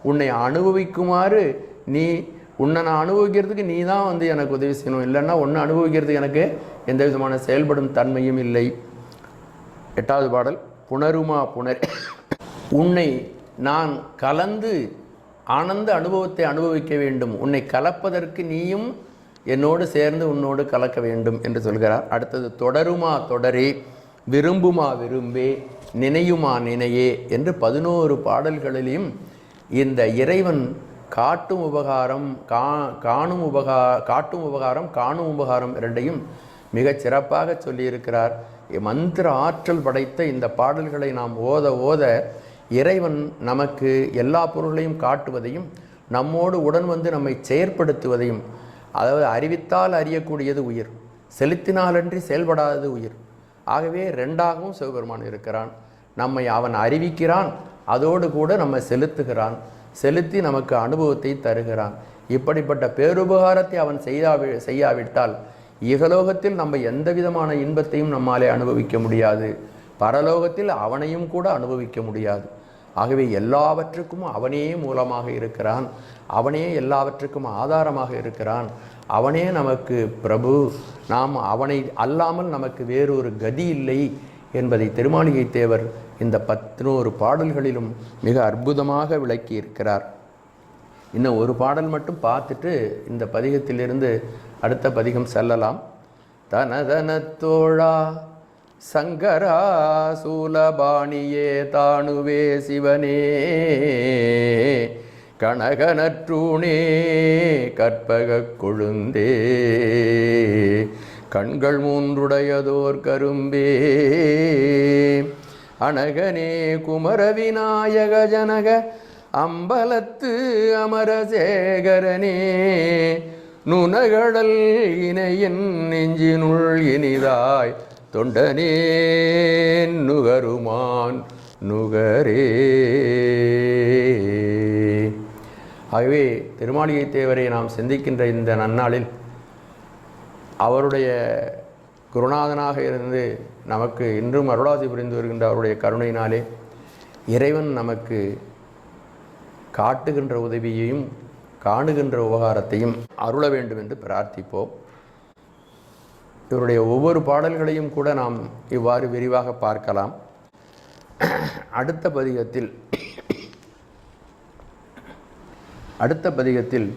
உன்னை அனுபவிக்குமாறு உன்னை நான் அனுபவிக்கிறதுக்கு நீ தான் வந்து எனக்கு உதவி செய்யணும். இல்லைன்னா ஒன்று அனுபவிக்கிறதுக்கு எனக்கு எந்த விதமான செயல்படும் தன்மையும் இல்லை. 8வது பாடல் புணருமா புணர், உன்னை நான் கலந்து ஆனந்த அனுபவத்தை அனுபவிக்க வேண்டும். உன்னை கலப்பதற்கு நீயும் என்னோடு சேர்ந்து உன்னோடு கலக்க வேண்டும் என்று சொல்கிறார். அடுத்தது தொடருமா தொடரே, விரும்புமா விரும்பே, நினையுமா நினையே என்று 11 பாடல்களிலும் இந்த இறைவன் காட்டும் உபகாரம் காணும் உபகாரம் இரண்டையும் மிகச் சிறப்பாக சொல்லியிருக்கிறார். மந்திர ஆற்றல் படைத்த இந்த பாடல்களை நாம் ஓத ஓத இறைவன் நமக்கு எல்லா பொருள்களையும் காட்டுவதையும் நம்மோடு உடன் வந்து நம்மை செயற்படுத்துவதையும், அதாவது அறிவித்தால் அறியக்கூடியது உயிர், செலுத்தினாலன்றி செயல்படாதது உயிர். ஆகவே 2ஆகவும் சிவபெருமான் இருக்கிறான். நம்மை அவன் அறிவிக்கிறான், அதோடு கூட நம்ம செலுத்துகிறான், செலுத்தி நமக்கு அனுபவத்தை தருகிறான். இப்படிப்பட்ட பேருபகாரத்தை அவன் செய்யாவிட்டால் இகலோகத்தில் நம்ம எந்த விதமான இன்பத்தையும் நம்மாலே அனுபவிக்க முடியாது, பரலோகத்தில் அவனையும் கூட அனுபவிக்க முடியாது. ஆகவே எல்லாவற்றுக்கும் அவனே மூலமாக இருக்கிறான், அவனே எல்லாவற்றுக்கும் ஆதாரமாக இருக்கிறான், அவனே நமக்கு பிரபு. நாம் அவனை அல்லாமல் நமக்கு வேறொரு கதி இல்லை என்பதை திருமாளிகை தேவர் இந்த 11 பாடல்களிலும் மிக அற்புதமாக விளக்கி இருக்கிறார். இன்னும் ஒரு பாடல் மட்டும் பார்த்துட்டு இந்த பதிகத்திலிருந்து அடுத்த பதிகம் செல்லலாம். தனதனத்தோழா சங்கரா சூலபாணியே தானுவே சிவனே, கனகனற்றூணே கற்பக கொழுந்தே, கண்கள் 3 கரும்பே, அனகனே குமரவிநாயக ஜனக அம்பலத்து அமரசேகரனே, நுணகடல் இணையின் நெஞ்சினுள் இனிதாய் தொண்டனே நுகருமான் நுகரே. ஆகவே திருமாளிகை தேவரை நாம் சிந்திக்கின்ற இந்த நன்னாளில் அவருடைய குருநாதனாக இருந்து நமக்கு இன்றும் அருளாசி புரிந்து வருகின்ற அவருடைய கருணையினாலே இறைவன் நமக்கு காட்டுகின்ற உதவியையும் காணுகின்ற உபகாரத்தையும் அருள வேண்டும் என்று பிரார்த்திப்போம். இவருடைய ஒவ்வொரு பாடல்களையும் கூட நாம் இவ்வாறு விரிவாக பார்க்கலாம். அடுத்த பதிகத்தில்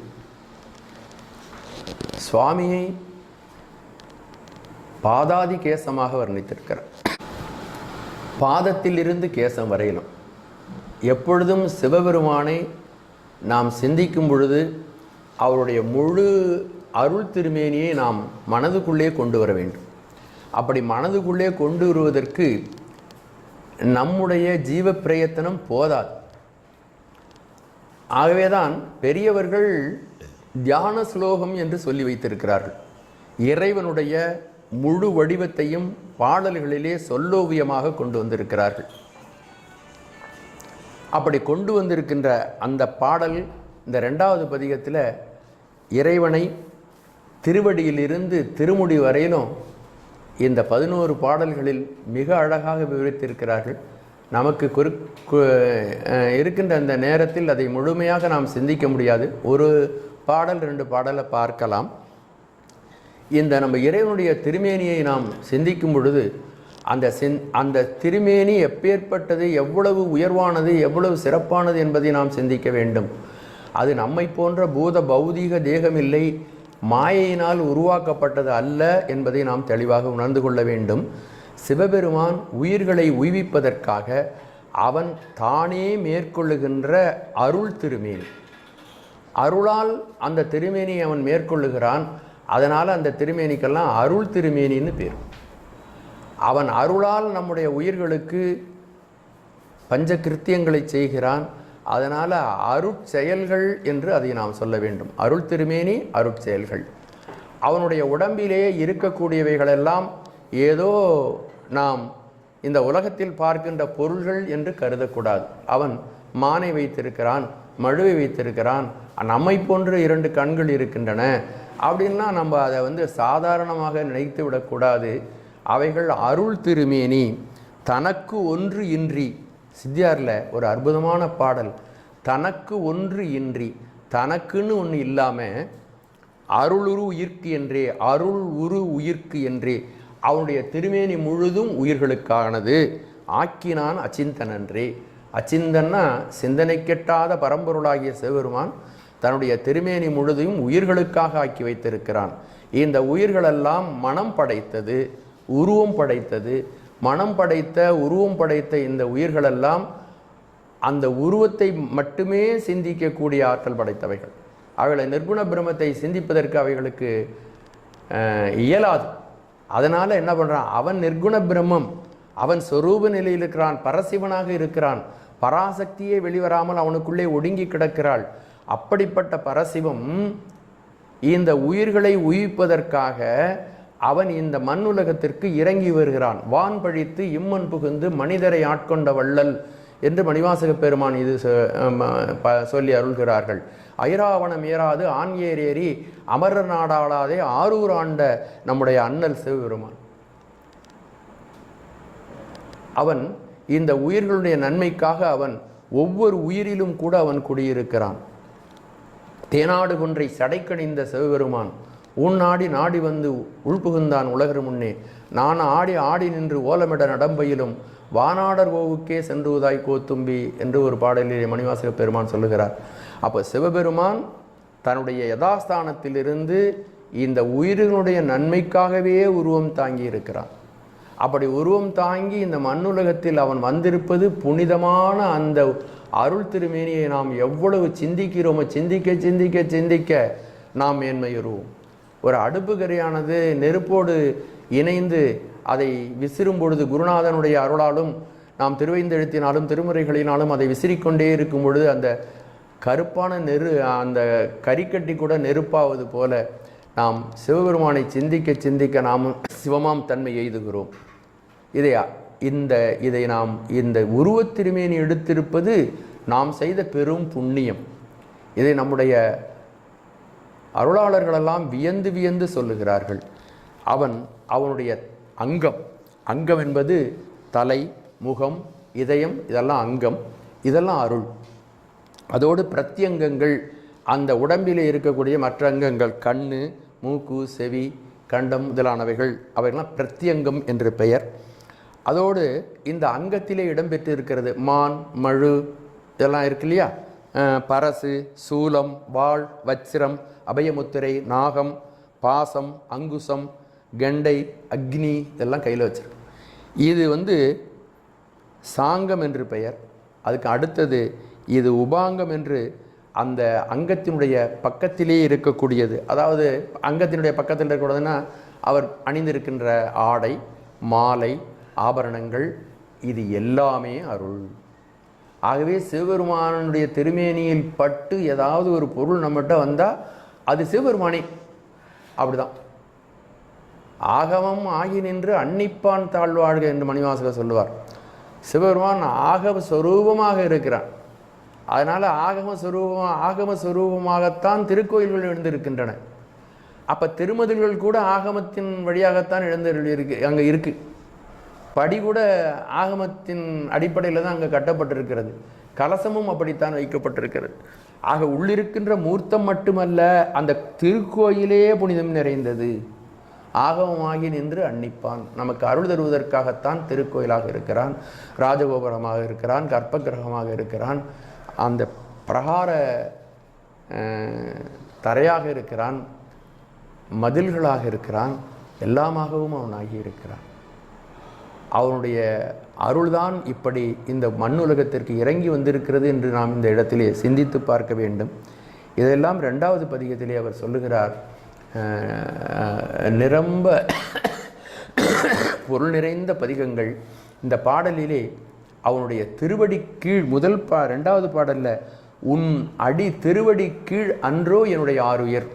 சுவாமியை பாதாதி கேசமாக வர்ணித்திருக்கிறார். பாதத்திலிருந்து கேசம் வரையிலும் எப்பொழுதும் சிவபெருமானை நாம் சிந்திக்கும் பொழுது அவருடைய முழு அருள் திருமேனியை நாம் மனதுக்குள்ளே கொண்டு வர வேண்டும். அப்படி மனதுக்குள்ளே கொண்டு வருவதற்கு நம்முடைய ஜீவ பிரயத்தனம் போதாது. ஆகவேதான் பெரியவர்கள் தியான ஸ்லோகம் என்று சொல்லி வைத்திருக்கிறார்கள். இறைவனுடைய முழு வடிவத்தையும் பாடல்களிலே சொல்லோவியமாக கொண்டு வந்திருக்கிறார்கள். அப்படி கொண்டு வந்திருக்கின்ற அந்த பாடல் இந்த 2வது பதிகத்தில் இறைவனை திருவடியிலிருந்து திருமுடி வரையிலும் இந்த 11 பாடல்களில் மிக அழகாக விவரித்திருக்கிறார்கள். நமக்கு இருக்கின்ற அந்த நேரத்தில் அதை முழுமையாக நாம் சிந்திக்க முடியாது. ஒரு பாடல் 2 பாடலை பார்க்கலாம். இந்த நம்ம இறைவனுடைய திருமேனியை நாம் சிந்திக்கும் பொழுது அந்த திருமேனி எப்பேற்பட்டது, எவ்வளவு உயர்வானது, எவ்வளவு சிறப்பானது என்பதை நாம் சிந்திக்க வேண்டும். அது நம்மை போன்ற பூத பௌதீக தேகமில்லை, மாயையினால் உருவாக்கப்பட்டது அல்ல என்பதை நாம் தெளிவாக உணர்ந்து கொள்ள வேண்டும். சிவபெருமான் உயிர்களை உய்விப்பதற்காக அவன் தானே மேற்கொள்ளுகின்ற அருள் திருமேனி, அருளால் அந்த திருமேனியை அவன் மேற்கொள்ளுகிறான். அதனால் அந்த திருமேனிக்கெல்லாம் அருள் திருமேனின்னு பேர். அவன் அருளால் நம்முடைய உயிர்களுக்கு பஞ்ச கிருத்தியங்களை செய்கிறான். அதனால் அருட்செயல்கள் என்று அதை நாம் சொல்ல வேண்டும். அருள் திருமேனி அருட்செயல்கள். அவனுடைய உடம்பிலே இருக்கக்கூடியவைகளெல்லாம் ஏதோ நாம் இந்த உலகத்தில் பார்க்கின்ற பொருள்கள் என்று கருதக்கூடாது. அவன் மானை வைத்திருக்கிறான், மழுவை வைத்திருக்கிறான், நம்மை போன்று 2 கண்கள் இருக்கின்றன அப்படின்லாம் நம்ம அதை சாதாரணமாக நினைத்து விடக்கூடாது. அவைகள் அருள் திருமேனி. தனக்கு ஒன்று இன்றி, சித்தியாரில் ஒரு அற்புதமான பாடல், தனக்கு ஒன்று இன்றி, தனக்குன்னு ஒன்று இல்லாமல் அருளுரு உயிர்க்கு என்றே, அருள் உரு உயிர்க்கு என்றே அவனுடைய திருமேனி முழுதும் உயிர்களுக்கானது. ஆக்கினான் அச்சிந்தனன்றே. அச்சிந்தன்னா சிந்தனை கெட்டாத பரம்பொருளாகிய சிவபெருமான் தன்னுடைய திருமேனி முழுதையும் உயிர்களுக்காக ஆக்கி வைத்திருக்கிறான். இந்த உயிர்களெல்லாம் மனம் படைத்தது, உருவம் படைத்தது. மனம் படைத்த உருவம் படைத்த இந்த உயிர்களெல்லாம் அந்த உருவத்தை மட்டுமே சிந்திக்கக்கூடிய ஆற்றல் படைத்தவைகள். அவைகளை நிர்குண பிரம்மத்தை சிந்திப்பதற்கு அவைகளுக்கு இயலாது. அதனால் என்ன பண்ணுறான், அவன் நிர்குண பிரம்மம், அவன் சொரூப நிலையில் இருக்கிறான், பரசிவனாக இருக்கிறான். பராசக்தியே வெளிவராமல் அவனுக்குள்ளே ஒடுங்கி கிடக்கிறாள். அப்படிப்பட்ட பரசிவம் இந்த உயிர்களை உயிர்ப்பதற்காக அவன் இந்த மண்ணுலகத்திற்கு இறங்கி வருகிறான். வான் பழித்து இம்மன் புகுந்து மனிதரை ஆட்கொண்ட வள்ளல் என்று மணிவாசக பெருமான் இது சொல்லி அருள்கிறார்கள். ஐராவணம் ஏறாது ஆண் ஏறி அமரர் நாடாளாதே ஆரூர் ஆண்ட நம்முடைய அண்ணல் சிவபெருமான். அவன் இந்த உயிர்களுடைய நன்மைக்காக அவன் ஒவ்வொரு உயிரிலும் கூட அவன் குடியிருக்கிறான். தேனாடு கொன்றை சடைக்கணிந்த சிவபெருமான் உன்னாடி நாடி வந்து உள்புகுந்தான் உலகர் முன்னே. நான் ஆடி ஆடி நின்று ஓலமிட நடம்பையிலும் வானாடர் ஓவுக்கே சென்றுவதாய் கோத்தும்பி என்று ஒரு பாடலிலே மணிவாசக பெருமான் சொல்லுகிறார். அப்போ சிவபெருமான் தன்னுடைய யதாஸ்தானத்திலிருந்து இந்த உயிர்களுடைய நன்மைக்காகவே உருவம் தாங்கி இருக்கிறான். அப்படி உருவம் தாங்கி இந்த மண்ணுலகத்தில் அவன் வந்திருப்பது புனிதமான அந்த அருள் திருமேனியை நாம் எவ்வளவு சிந்திக்கிறோமோ சிந்திக்க சிந்திக்க சிந்திக்க நாம் மேன்மையுறுவோம். ஒரு அடுப்பு கரையானது நெருப்போடு இணைந்து அதை விசிறும் பொழுது குருநாதனுடைய அருளாலும் நாம் திருவைந்தெழுத்தினாலும் திருமுறைகளினாலும் அதை விசிறிக்கொண்டே இருக்கும் பொழுது அந்த கருப்பான அந்த கரிக்கட்டி கூட நெருப்பாவது போல நாம் சிவபெருமானை சிந்திக்க சிந்திக்க நாம் சிவமாம் தன்மை எய்துகிறோம். இதை நாம் இந்த உருவத் திருமேனி எடுத்திருப்பது நாம் செய்த பெரும் புண்ணியம். இதை நம்முடைய அருளாளர்களெல்லாம் வியந்து வியந்து சொல்லுகிறார்கள். அவனுடைய அங்கம் என்பது தலை, முகம், இதயம், இதெல்லாம் அங்கம், இதெல்லாம் அருள். அதோடு பிரத்யங்கங்கள், அந்த உடம்பிலே இருக்கக்கூடிய மற்ற அங்கங்கள், கண்ணு, மூக்கு, செவி, கண்டம் முதலானவைகள், அவைகள்லாம் பிரத்யங்கம் என்று பெயர். அதோடு இந்த அங்கத்திலே இடம்பெற்று இருக்கிறது மான், மழு, இதெல்லாம் இருக்கு இல்லையா, பரசு, சூலம், வாள், வச்சிரம், அபயமுத்திரை, நாகம், பாசம், அங்குசம், கெண்டை, அக்னி, இதெல்லாம் கையில் வச்சிருக்கு. இது சாங்கம் என்று பெயர். அதுக்கு அடுத்தது இது உபாங்கம் என்று அந்த அங்கத்தினுடைய பக்கத்திலே இருக்கக்கூடியது. அதாவது அங்கத்தினுடைய பக்கத்தில் இருக்கக்கூடாதுன்னா அவர் அணிந்திருக்கின்ற ஆடை, மாலை, ஆபரணங்கள், இது எல்லாமே அருள். ஆகவே சிவபெருமானுடைய திருமேனியில் பட்டு ஏதாவது ஒரு பொருள் நம்மகிட்ட வந்தால் அது சிவபெருமானே. அப்படிதான் ஆகமம் ஆகி நின்று அன்னிப்பான் தாழ்வாழ்க என்று மணிவாசகர் சொல்லுவார். சிவபெருமான் ஆகம ஸ்வரூபமாக இருக்கிறான். அதனால் ஆகம ஸ்வரூபமாகத்தான் திருக்கோயில்கள் எழுந்திருக்கின்றன. அப்போ திருமதில்கள் கூட ஆகமத்தின் வழியாகத்தான் எழுந்திருக்கு, அங்கே இருக்குது. படி கூட ஆகமத்தின் அடிப்படையில் தான் அங்கே கட்டப்பட்டிருக்கிறது. கலசமும் அப்படித்தான் வைக்கப்பட்டிருக்கிறது. ஆக உள்ளிருக்கின்ற மூர்த்தம் மட்டுமல்ல, அந்த திருக்கோயிலே புனிதம் நிறைந்தது. ஆகமமாகி நின்று அன்னிப்பான். நமக்கு அருள் தருவதற்காகத்தான் திருக்கோயிலாக இருக்கிறான், ராஜகோபுரமாக இருக்கிறான், கற்பகிரகமாக இருக்கிறான், அந்த பிரகார தரையாக இருக்கிறான், மதில்களாக இருக்கிறான், எல்லாமாகவும் அவன் ஆகியிருக்கிறான். அவனுடைய அருள்தான் இப்படி இந்த மண்ணுலகத்திற்கு இறங்கி வந்திருக்கிறது என்று நாம் இந்த இடத்திலே சிந்தித்து பார்க்க வேண்டும். இதெல்லாம் 2வது பதிகத்திலே அவர் சொல்லுகிறார். நிரம்ப பொருள் நிறைந்த பதிகங்கள். இந்த பாடலிலே அவனுடைய திருவடி கீழ் முதல் ரெண்டாவது பாடலில் உன் அடி திருவடி கீழ் அன்றோ என்னுடைய ஆருயிர்,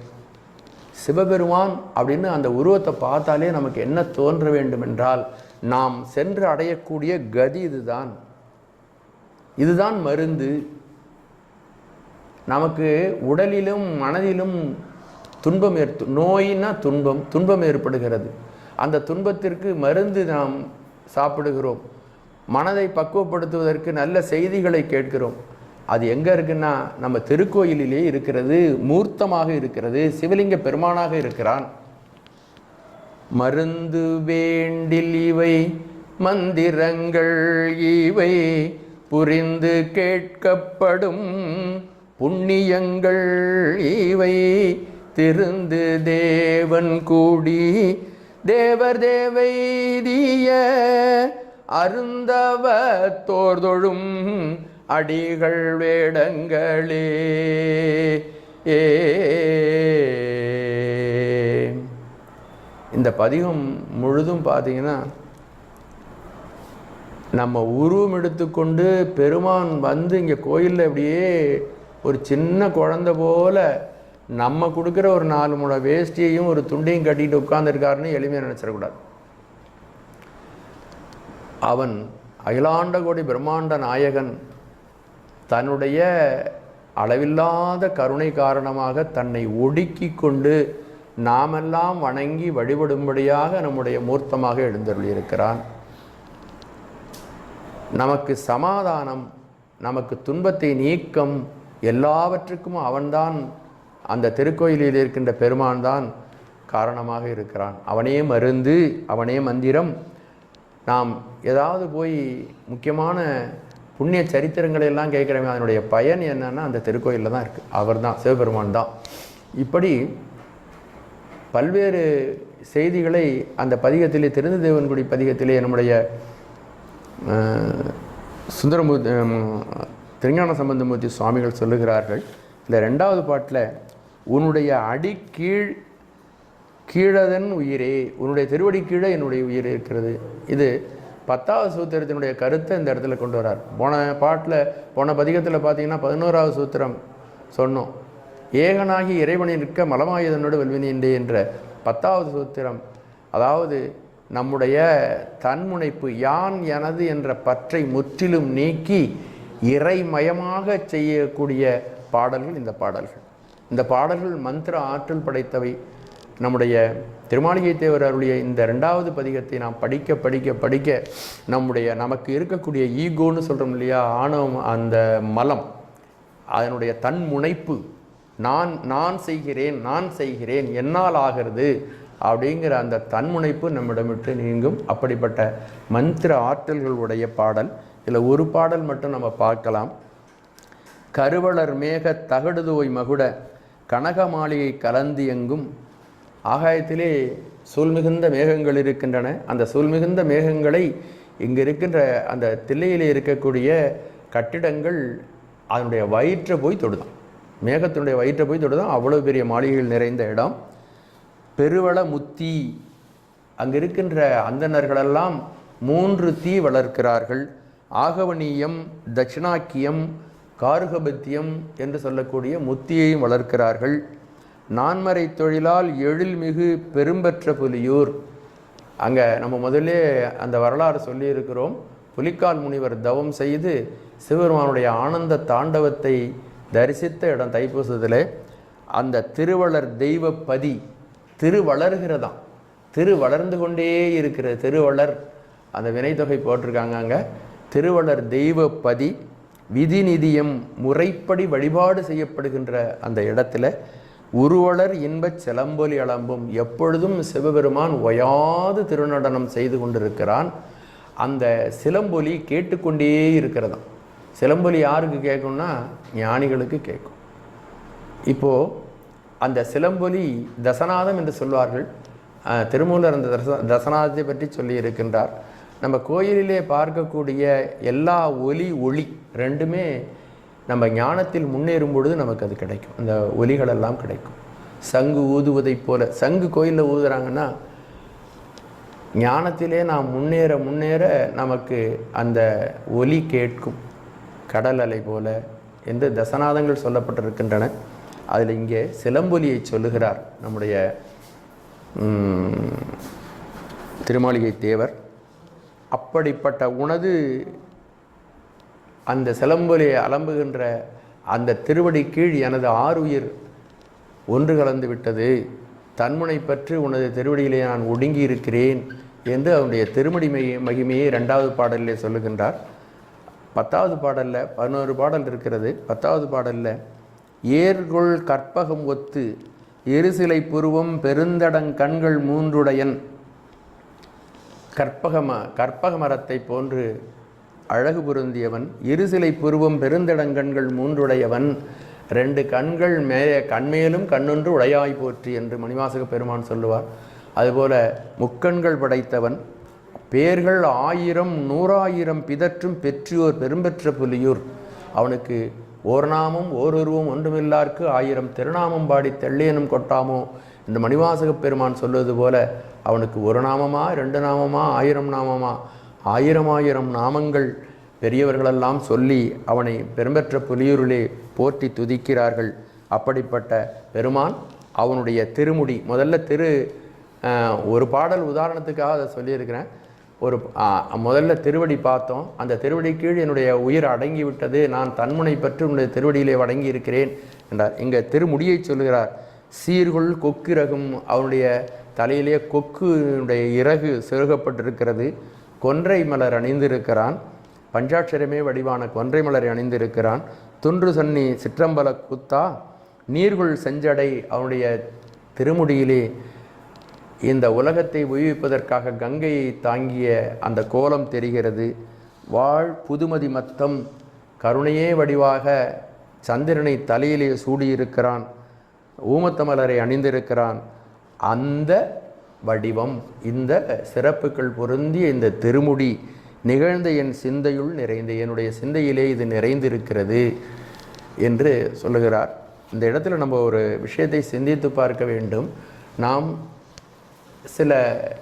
சிவபெருமான் அப்படின்னு அந்த உருவத்தை பார்த்தாலே நமக்கு என்ன தோன்ற வேண்டும் என்றால் நாம் சென்று அடையக்கூடிய கதி இதுதான், இதுதான் மருந்து. நமக்கு உடலிலும் மனதிலும் துன்பம் நோயினா துன்பம் ஏற்படுகிறது. அந்த துன்பத்திற்கு மருந்து நாம் சாப்பிடுகிறோம். மனதை பக்குவப்படுத்துவதற்கு நல்ல செய்திகளை கேட்கிறோம். அது எங்கே இருக்குன்னா நம்ம திருக்கோயிலிலே இருக்கிறது, மூர்த்தமாக இருக்கிறது, சிவலிங்க பெருமானாக இருக்கிறான். மருந்து வேண்டில் இவை மந்திரங்கள் இவை புரிந்து கேட்கப்படும் புண்ணியங்கள் இவை திருந்து தேவன் கூடி தேவர் தேவைதிய அருந்தவ தோர்தொழும் அடிகள் வேடங்களே. இந்த பதிகம் முழுதும் பார்த்தீங்கன்னா நம்ம உருவம் எடுத்துக்கொண்டு பெருமான் வந்து இங்கே கோயிலில் அப்படியே ஒரு சின்ன குழந்தை போல நம்ம கொடுக்குற ஒரு 4 முழ வேஷ்டியையும் ஒரு துண்டையும் கட்டிட்டு உட்கார்ந்துருக்காருன்னு எளிமையாக நினச்சிடக்கூடாது. அவன் அகிலாண்ட கோடி பிரம்மாண்ட நாயகன் தன்னுடைய அளவில்லாத கருணை காரணமாக தன்னை ஒடுக்கி கொண்டு நாமெல்லாம் வணங்கி வழிபடும்படியாக நம்முடைய மூர்த்தமாக எழுந்தருளியிருக்கிறான். நமக்கு சமாதானம், நமக்கு துன்பத்தை நீக்கம் எல்லாவற்றுக்கும் அவன்தான், அந்த திருக்கோயிலில் இருக்கின்ற பெருமான் தான் காரணமாக இருக்கிறான். அவனே மருந்து, அவனே மந்திரம். நாம் ஏதாவது போய் முக்கியமான புண்ணிய சரித்திரங்களை எல்லாம் கேட்குறவங்க அதனுடைய பயன் என்னன்னா அந்த திருக்கோயிலில் தான் இருக்குது. அவர் தான், சிவபெருமான் தான். இப்படி பல்வேறு செய்திகளை அந்த பதிகத்திலே, திருநெல்வேலிக்குடி பதிகத்திலே நம்முடைய திருஞான சம்பந்தமூர்த்தி சுவாமிகள் சொல்லுகிறார்கள். இல்லை 2வது பாட்டில் உன்னுடைய அடி கீழ் கீழதன் உயிரே, உன்னுடைய திருவடி கீழே என்னுடைய உயிர் இருக்கிறது. இது 10வது சூத்திரத்தினுடைய கருத்தை இந்த இடத்துல கொண்டு வரார். போன பதிகத்தில் பார்த்தீங்கன்னா 11வது சூத்திரம் சொன்னோம். ஏகனாகி இறைவனை நிற்க மலமாயுதனோடு வெல்வினின்றே என்ற 10வது சூத்திரம், அதாவது நம்முடைய தன்முனைப்பு யான் எனது என்ற பற்றை முற்றிலும் நீக்கி இறைமயமாக செய்யக்கூடிய பாடல்கள் இந்த பாடல்கள். இந்த பாடல்கள் மந்திர ஆற்றல் படைத்தவை. நம்முடைய திருமாளிகை தேவர் அருளிய இந்த 2வது பதிகத்தை நாம் படிக்க படிக்க படிக்க நமக்கு இருக்கக்கூடிய ஈகோன்னு சொல்கிறோம் இல்லையா, ஆணவம், அந்த மலம், அதனுடைய தன்முனைப்பு, நான் செய்கிறேன் என்னால் ஆகிறது அப்படிங்கிற அந்த தன்முனைப்பு நம்மிடம் விட்டு நீங்கும். அப்படிப்பட்ட மந்திர ஆற்றல்களுடைய பாடல். இதில் ஒரு பாடல் மட்டும் நம்ம பார்க்கலாம். கருவளர் மேக தகடுதோய் மகுட கனக மாளிகை கலந்து எங்கும். ஆகாயத்திலே சூழ்மிகுந்த மேகங்கள் இருக்கின்றன. அந்த சூழ்மிகுந்த மேகங்களை இங்கே இருக்கின்ற அந்த தில்லையிலே இருக்கக்கூடிய கட்டிடங்கள் அதனுடைய வயிற்றை போய் தொடுதான், மேகத்தினுடைய வயிற்றை போய் தொடுதான். அவ்வளோ பெரிய மாளிகைகள் நிறைந்த இடம். பெருவள முத்தி, அங்கே இருக்கின்ற அந்தணர்களெல்லாம் 3 தீ வளர்க்கிறார்கள். ஆகவனீயம், தட்சிணாக்கியம், காருகபத்தியம் என்று சொல்லக்கூடிய முத்தியையும் வளர்க்கிறார்கள். நான்மறை தொழிலால் எழில்மிகு பெரும்பற்ற புலியூர், அங்கே நம்ம முதல்ல அந்த வரலாறு சொல்லியிருக்கிறோம். புலிக்கால் முனிவர் தவம் செய்து சிவபெருமானுடைய ஆனந்த தாண்டவத்தை தரிசித்த இடம் தைப்பூசத்தில். அந்த திருவளர் தெய்வப்பதி திருவளர்கிறதாம், வளர்ந்து கொண்டே இருக்கிற திருவளர், அந்த வினைத்தொகை போட்டிருக்காங்க அங்கே. திருவளர் தெய்வப்பதி விதிநிதியம் முறைப்படி வழிபாடு செய்யப்படுகின்ற அந்த இடத்துல உருவளர் இன்பச் சிலம்பொலி அளம்பும். எப்பொழுதும் சிவபெருமான் ஓயாது திருநடனம் செய்து கொண்டிருக்கிறான். அந்த சிலம்பொலி கேட்டுக்கொண்டே இருக்கிறதாம். சிலம்பொலி யாருக்கு கேட்கும்னா ஞானிகளுக்கு கேட்கும். இப்போது அந்த சிலம்பொலி தசநாதம் என்று சொல்வார்கள். திருமூலர் அந்த தசநாதத்தை பற்றி சொல்லி இருக்கின்றார். நம்ம கோயிலிலே பார்க்கக்கூடிய எல்லா ஒளி ரெண்டுமே நம்ம ஞானத்தில் முன்னேறும் பொழுது நமக்கு அது கிடைக்கும். அந்த ஒலிகளெல்லாம் கிடைக்கும். சங்கு ஊதுவதைப் போல. சங்கு கோயிலில் ஊதுறாங்கன்னா ஞானத்திலே நாம் முன்னேற முன்னேற நமக்கு அந்த ஒலி கேட்கும், கடல் அலை போல என்று தசநாதங்கள் சொல்லப்பட்டிருக்கின்றன. அதில் இங்கே சிலம்பொலியை சொல்லுகிறார் நம்முடைய திருமாளிகை தேவர். அப்படிப்பட்ட உனது அந்த சிலம்பொலியை அலம்புகின்ற அந்த திருவடி கீழ் எனது ஆறுயிர் ஒன்று கலந்து விட்டது, தன்முனை பற்றி உனது திருவடியிலே நான் ஒடுங்கி இருக்கிறேன் என்று அவனுடைய திருமடி மகிமையை 2வது பாடலிலே சொல்லுகின்றார். 10வது பாடலில் 11 பாடல் இருக்கிறது. 10வது பாடலில் ஏர்கொள் கற்பகம் ஒத்து இருசிலை புருவம் பெருந்தடங் கண்கள் மூன்றுடையன், கற்பக மரத்தை போன்று அழகு பொருந்தியவன், இருசிலை புருவம் பெருந்தடங்கண்கள் மூன்றுடையவன், 2 கண்கள் கண்மேலும் கண்ணொன்று உடையாய் போற்றி என்று மணிவாசக பெருமான் சொல்லுவார். அதுபோல முக்கண்கள் படைத்தவன், பேர்கள் 1000 100,000 பிதற்றும் பெற்றியோர் பெரும்பெற்ற புலியூர், அவனுக்கு ஓர் நாமம் ஓருருவம் ஒன்றுமில்லார்க்கு 1000 திருநாமம் பாடி தெள்ளியனும் கொட்டாமோ என்று மணிவாசக பெருமான் சொல்வது போல அவனுக்கு 1 நாமமா 2 நாமமா 1000 நாமமா 1000 நாமங்கள் பெரியவர்களெல்லாம் சொல்லி அவனை பெரும்பெற்ற புலியூரிலே போற்றி துதிக்கிறார்கள். அப்படிப்பட்ட பெருமான் அவனுடைய திருமுடி, முதல்ல ஒரு பாடல் உதாரணத்துக்காக அதை சொல்லியிருக்கிறேன். முதல்ல திருவடி பார்த்தோம், அந்த திருவடி கீழ் என்னுடைய உயிர் அடங்கிவிட்டது, நான் தன்முனை பற்றி உன்னுடைய திருவடியிலே அடங்கி இருக்கிறேன் என்றார். இங்கே திருமுடியை சொல்லுகிறார். சீர்கொள் கொக்கிரகும், அவனுடைய தலையிலே கொக்குடைய இறகு செருகப்பட்டிருக்கிறது, கொன்றை மலர் அணிந்திருக்கிறான், பஞ்சாட்சரமே வடிவான கொன்றை மலரை அணிந்திருக்கிறான், துன்று சன்னி சிற்றம்பல குத்தா நீர்கொள் செஞ்சடை, அவனுடைய திருமுடியிலே இந்த உலகத்தை உய்விப்பதற்காக கங்கையை தாங்கிய அந்த கோலம் தெரிகிறது. வாழ் புதுமதி மத்தம், கருணையே வடிவாக சந்திரனை தலையிலே சூடியிருக்கிறான், ஊமத்தமலரை அணிந்திருக்கிறான். அந்த வடிவம், இந்த சிறப்புகள் பொருந்திய இந்த திருமுடி நிகழ்ந்த என் சிந்தையுள் நிறைந்த, என்னுடைய சிந்தையிலே இது நிறைந்திருக்கிறது என்று சொல்லுகிறார். இந்த இடத்துல நம்ம ஒரு விஷயத்தை சிந்தித்து பார்க்க வேண்டும். நாம் சில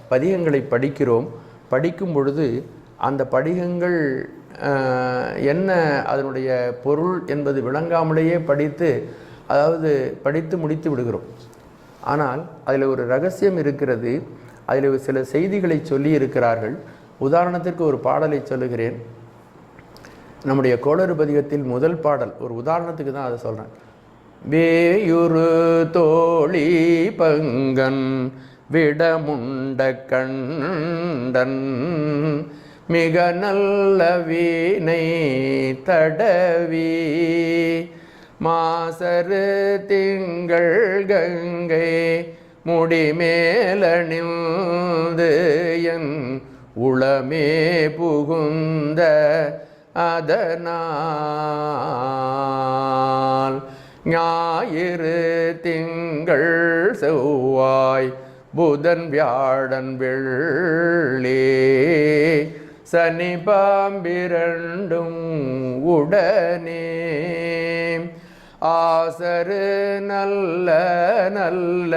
பதிகங்களை படிக்கிறோம், படிக்கும் பொழுது அந்த படிகங்கள் என்ன அதனுடைய பொருள் என்பது விளங்காமலேயே படித்து முடித்து விடுகிறோம். ஆனால் அதில் ஒரு ரகசியம் இருக்கிறது, அதில் சில செய்திகளை சொல்லி இருக்கிறார்கள். உதாரணத்திற்கு ஒரு பாடலை சொல்லுகிறேன். நம்முடைய கோளறு பதிகத்தில் முதல் பாடல், ஒரு உதாரணத்துக்கு தான் அதை சொல்கிறேன். வேயுரு தோழி பங்கன் விடமுண்ட கண்டன் மிக நல்ல வீணை தடவி மாசரு திங்கள் கங்கை முடிமேலணிந்து என் உளமே புகுந்த அதனால் ஞாயிறு திங்கள் செவ்வாய் புதன் வியாழன் வெள்ளி சனி பாம்பிரண்டும் உடனே ஆசரு நல்ல நல்ல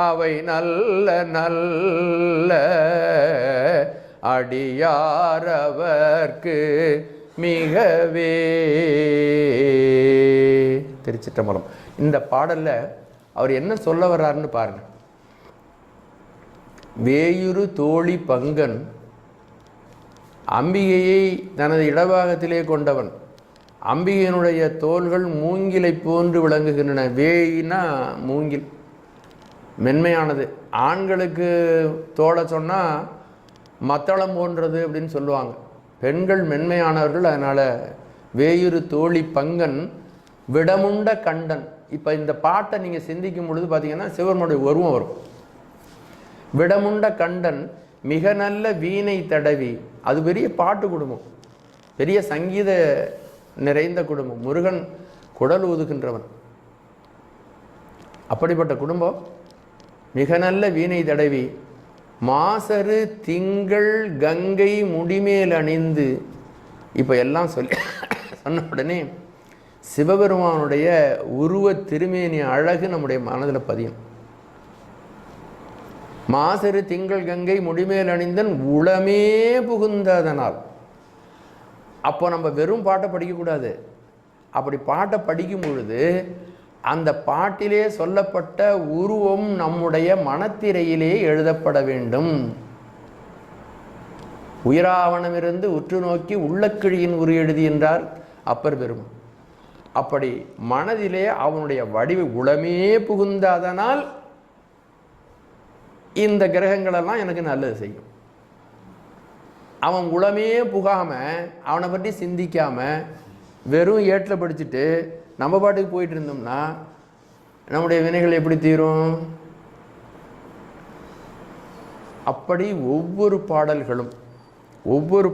அவை நல்ல நல்ல அடியாரவர்க்கு மிகவே. திருச்சிற்றம்பலம். இந்த பாடல்ல அவர் என்ன சொல்ல வர்றாருன்னு பாருங்க. வேயுரு தோழி பங்கன் அம்பிகையை தனது இடபாகத்திலே கொண்டவன். அம்பிகையினுடைய தோள்கள் மூங்கிலை போன்று விளங்குகின்றன. வேயினா மூங்கில், மென்மையானது. ஆண்களுக்கு தோலை சொன்னால் மத்தளம் போன்றது அப்படின்னு சொல்லுவாங்க. பெண்கள் மென்மையானவர்கள். அதனால் வேயுரு தோழி பங்கன் விடமுண்ட கண்டன். இப்போ இந்த பாட்டை நீங்கள் சிந்திக்கும் பொழுது பார்த்தீங்கன்னா சிவனுடைய உருவம் வரும். விடமுண்ட கண்டன் மிக நல்ல வீணை தடவி, அது பெரிய பாட்டு குடும்பம், பெரிய சங்கீத நிறைந்த குடும்பம். முருகன் குடல் ஊதுகின்றவன். அப்படிப்பட்ட குடும்பம். மிக நல்ல வீணை தடவி மாசரு திங்கள் கங்கை முடிமேல் அணிந்து. இப்போ எல்லாம் சொன்ன உடனே சிவபெருமானுடைய உருவ திருமேனி அழகு நம்முடைய மனதில் பதியும். மாசரு திங்கள் கங்கை முடிமேல் அணிந்தன் உளமே புகுந்ததனால். அப்போ நம்ம வெறும் பாட்டை படிக்கக்கூடாது. அப்படி பாட்டை படிக்கும் பொழுது அந்த பாட்டிலே சொல்லப்பட்ட உருவம் நம்முடைய மனத்திரையிலே எழுதப்பட வேண்டும். உயிராவணமிருந்து உற்று நோக்கி உள்ளக்கிழியின் உரு எழுதி என்றார் அப்பர் பெருமான். அப்படி மனதிலே அவனுடைய வடிவு உளமே புகுந்த அதனால் இந்த கிரகங்களெல்லாம் எனக்கு நல்லது செய்யும். அவன் உளமே புகாம அவனை பற்றி சிந்திக்காம வெறும் ஏட்டில் படிச்சுட்டு நம்ம பாட்டுக்கு போயிட்டு இருந்தோம்னா நம்முடைய வினைகள் எப்படி தீரும்? அப்படி ஒவ்வொரு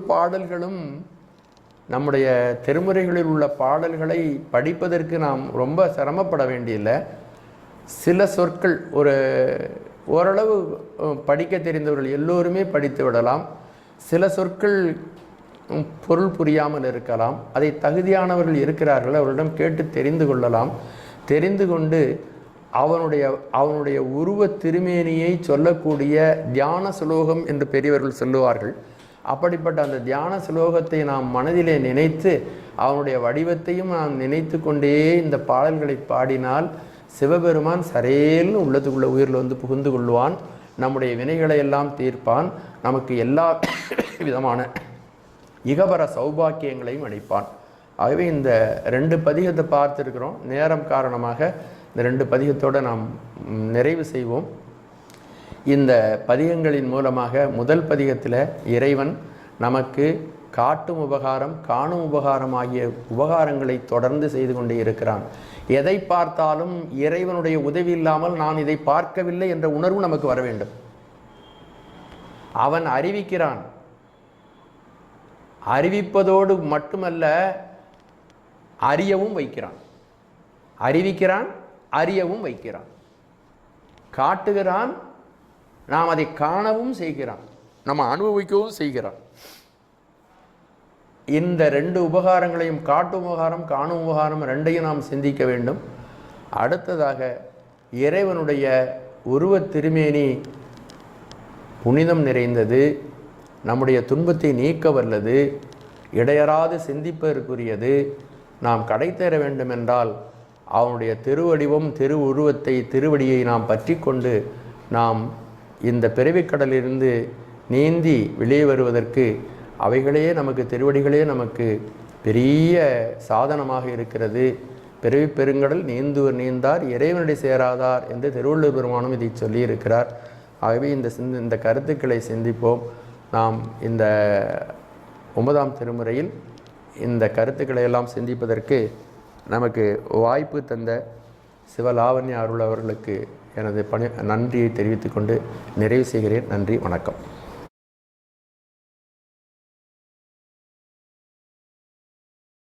பாடல்களும் நம்முடைய திருமுறைகளில் உள்ள பாடல்களை படிப்பதற்கு நாம் ரொம்ப சிரமப்பட வேண்டியில்லை. சில சொற்கள் ஓரளவு படிக்க தெரிந்தவர்கள் எல்லோருமே படித்து விடலாம். சில சொற்கள் பொருள் புரியாமல் இருக்கலாம். அதை தகுதியானவர்கள் இருக்கிறார்கள், அவர்களிடம் கேட்டு தெரிந்து கொள்ளலாம். தெரிந்து கொண்டு அவனுடைய உருவ திருமேனியை சொல்லக்கூடிய தியான சுலோகம் என்று பெரியவர்கள் சொல்லுவார்கள். அப்படிப்பட்ட அந்த தியான சுலோகத்தை நாம் மனதிலே நினைத்து அவனுடைய வடிவத்தையும் நாம் நினைத்து கொண்டே இந்த பாடல்களை பாடினால் சிவபெருமான் சரேல்னு உள்ளத்துக்குள்ள உயிரில் வந்து புகுந்து கொள்வான். நம்முடைய வினைகளை எல்லாம் தீர்ப்பான். நமக்கு எல்லா விதமான இகபர சௌபாக்கியங்களையும் அளிப்பான். ஆகவே இந்த 2 பதிகத்தை பார்த்துருக்கிறோம். நேரம் காரணமாக இந்த 2 பதிகத்தோடு நாம் நிறைவு செய்வோம். இந்த பதிகங்களின் மூலமாக முதல் பதிகத்தில் இறைவன் நமக்கு காட்டும் உபகாரம் காணும் உபகாரம் ஆகிய உபகாரங்களை தொடர்ந்து செய்து கொண்டே இருக்கிறான். எதை பார்த்தாலும் இறைவனுடைய உதவி இல்லாமல் நான் இதை பார்க்கவில்லை என்ற உணர்வு நமக்கு வர வேண்டும். அவன் அறிவிக்கிறான். அறிவிப்பதோடு மட்டுமல்ல, அறியவும் வைக்கிறான். அறிவிக்கிறான், அறியவும் வைக்கிறான். காட்டுகிறான், நாம் அதை காணவும் செய்கிறான், நம்ம அனுபவிக்கவும் செய்கிறான். இந்த 2 உபகாரங்களையும், காட்டும் உபகாரம் காணும் உபகாரம் 2ஐயும் நாம் சிந்திக்க வேண்டும். அடுத்ததாக இறைவனுடைய உருவத் திருமேனி புனிதம் நிறைந்தது, நம்முடைய துன்பத்தை நீக்க வல்லது, இடையறாது சிந்திப்பதற்குரியது. நாம் கடை தேர வேண்டுமென்றால் அவனுடைய திருவடிவம் திருவுருவத்தை திருவடியை நாம் பற்றி கொண்டு நாம் இந்த பிறவிக்கடலிலிருந்து நீந்தி வெளியே வருவதற்கு அவைகளே நமக்கு திருவடிகளே நமக்கு பெரிய சாதனமாக இருக்கிறது. பிறவி பெருங்கடல் நீந்துவர் நீந்தார் இறைவனடி சேராதார் என்று திருவள்ளுவர் பெருமானும் இதை சொல்லியிருக்கிறார். ஆகவே இந்த கருத்துக்களை சிந்திப்போம். நாம் இந்த 9ஆம் திருமுறையில் இந்த கருத்துக்களை எல்லாம் சிந்திப்பதற்கு நமக்கு வாய்ப்பு தந்த சிவலாவண்ய அருள் அவர்களுக்கு எனது நன்றியை தெரிவித்துக்கொண்டு நிறைவு செய்கிறேன். நன்றி, வணக்கம்.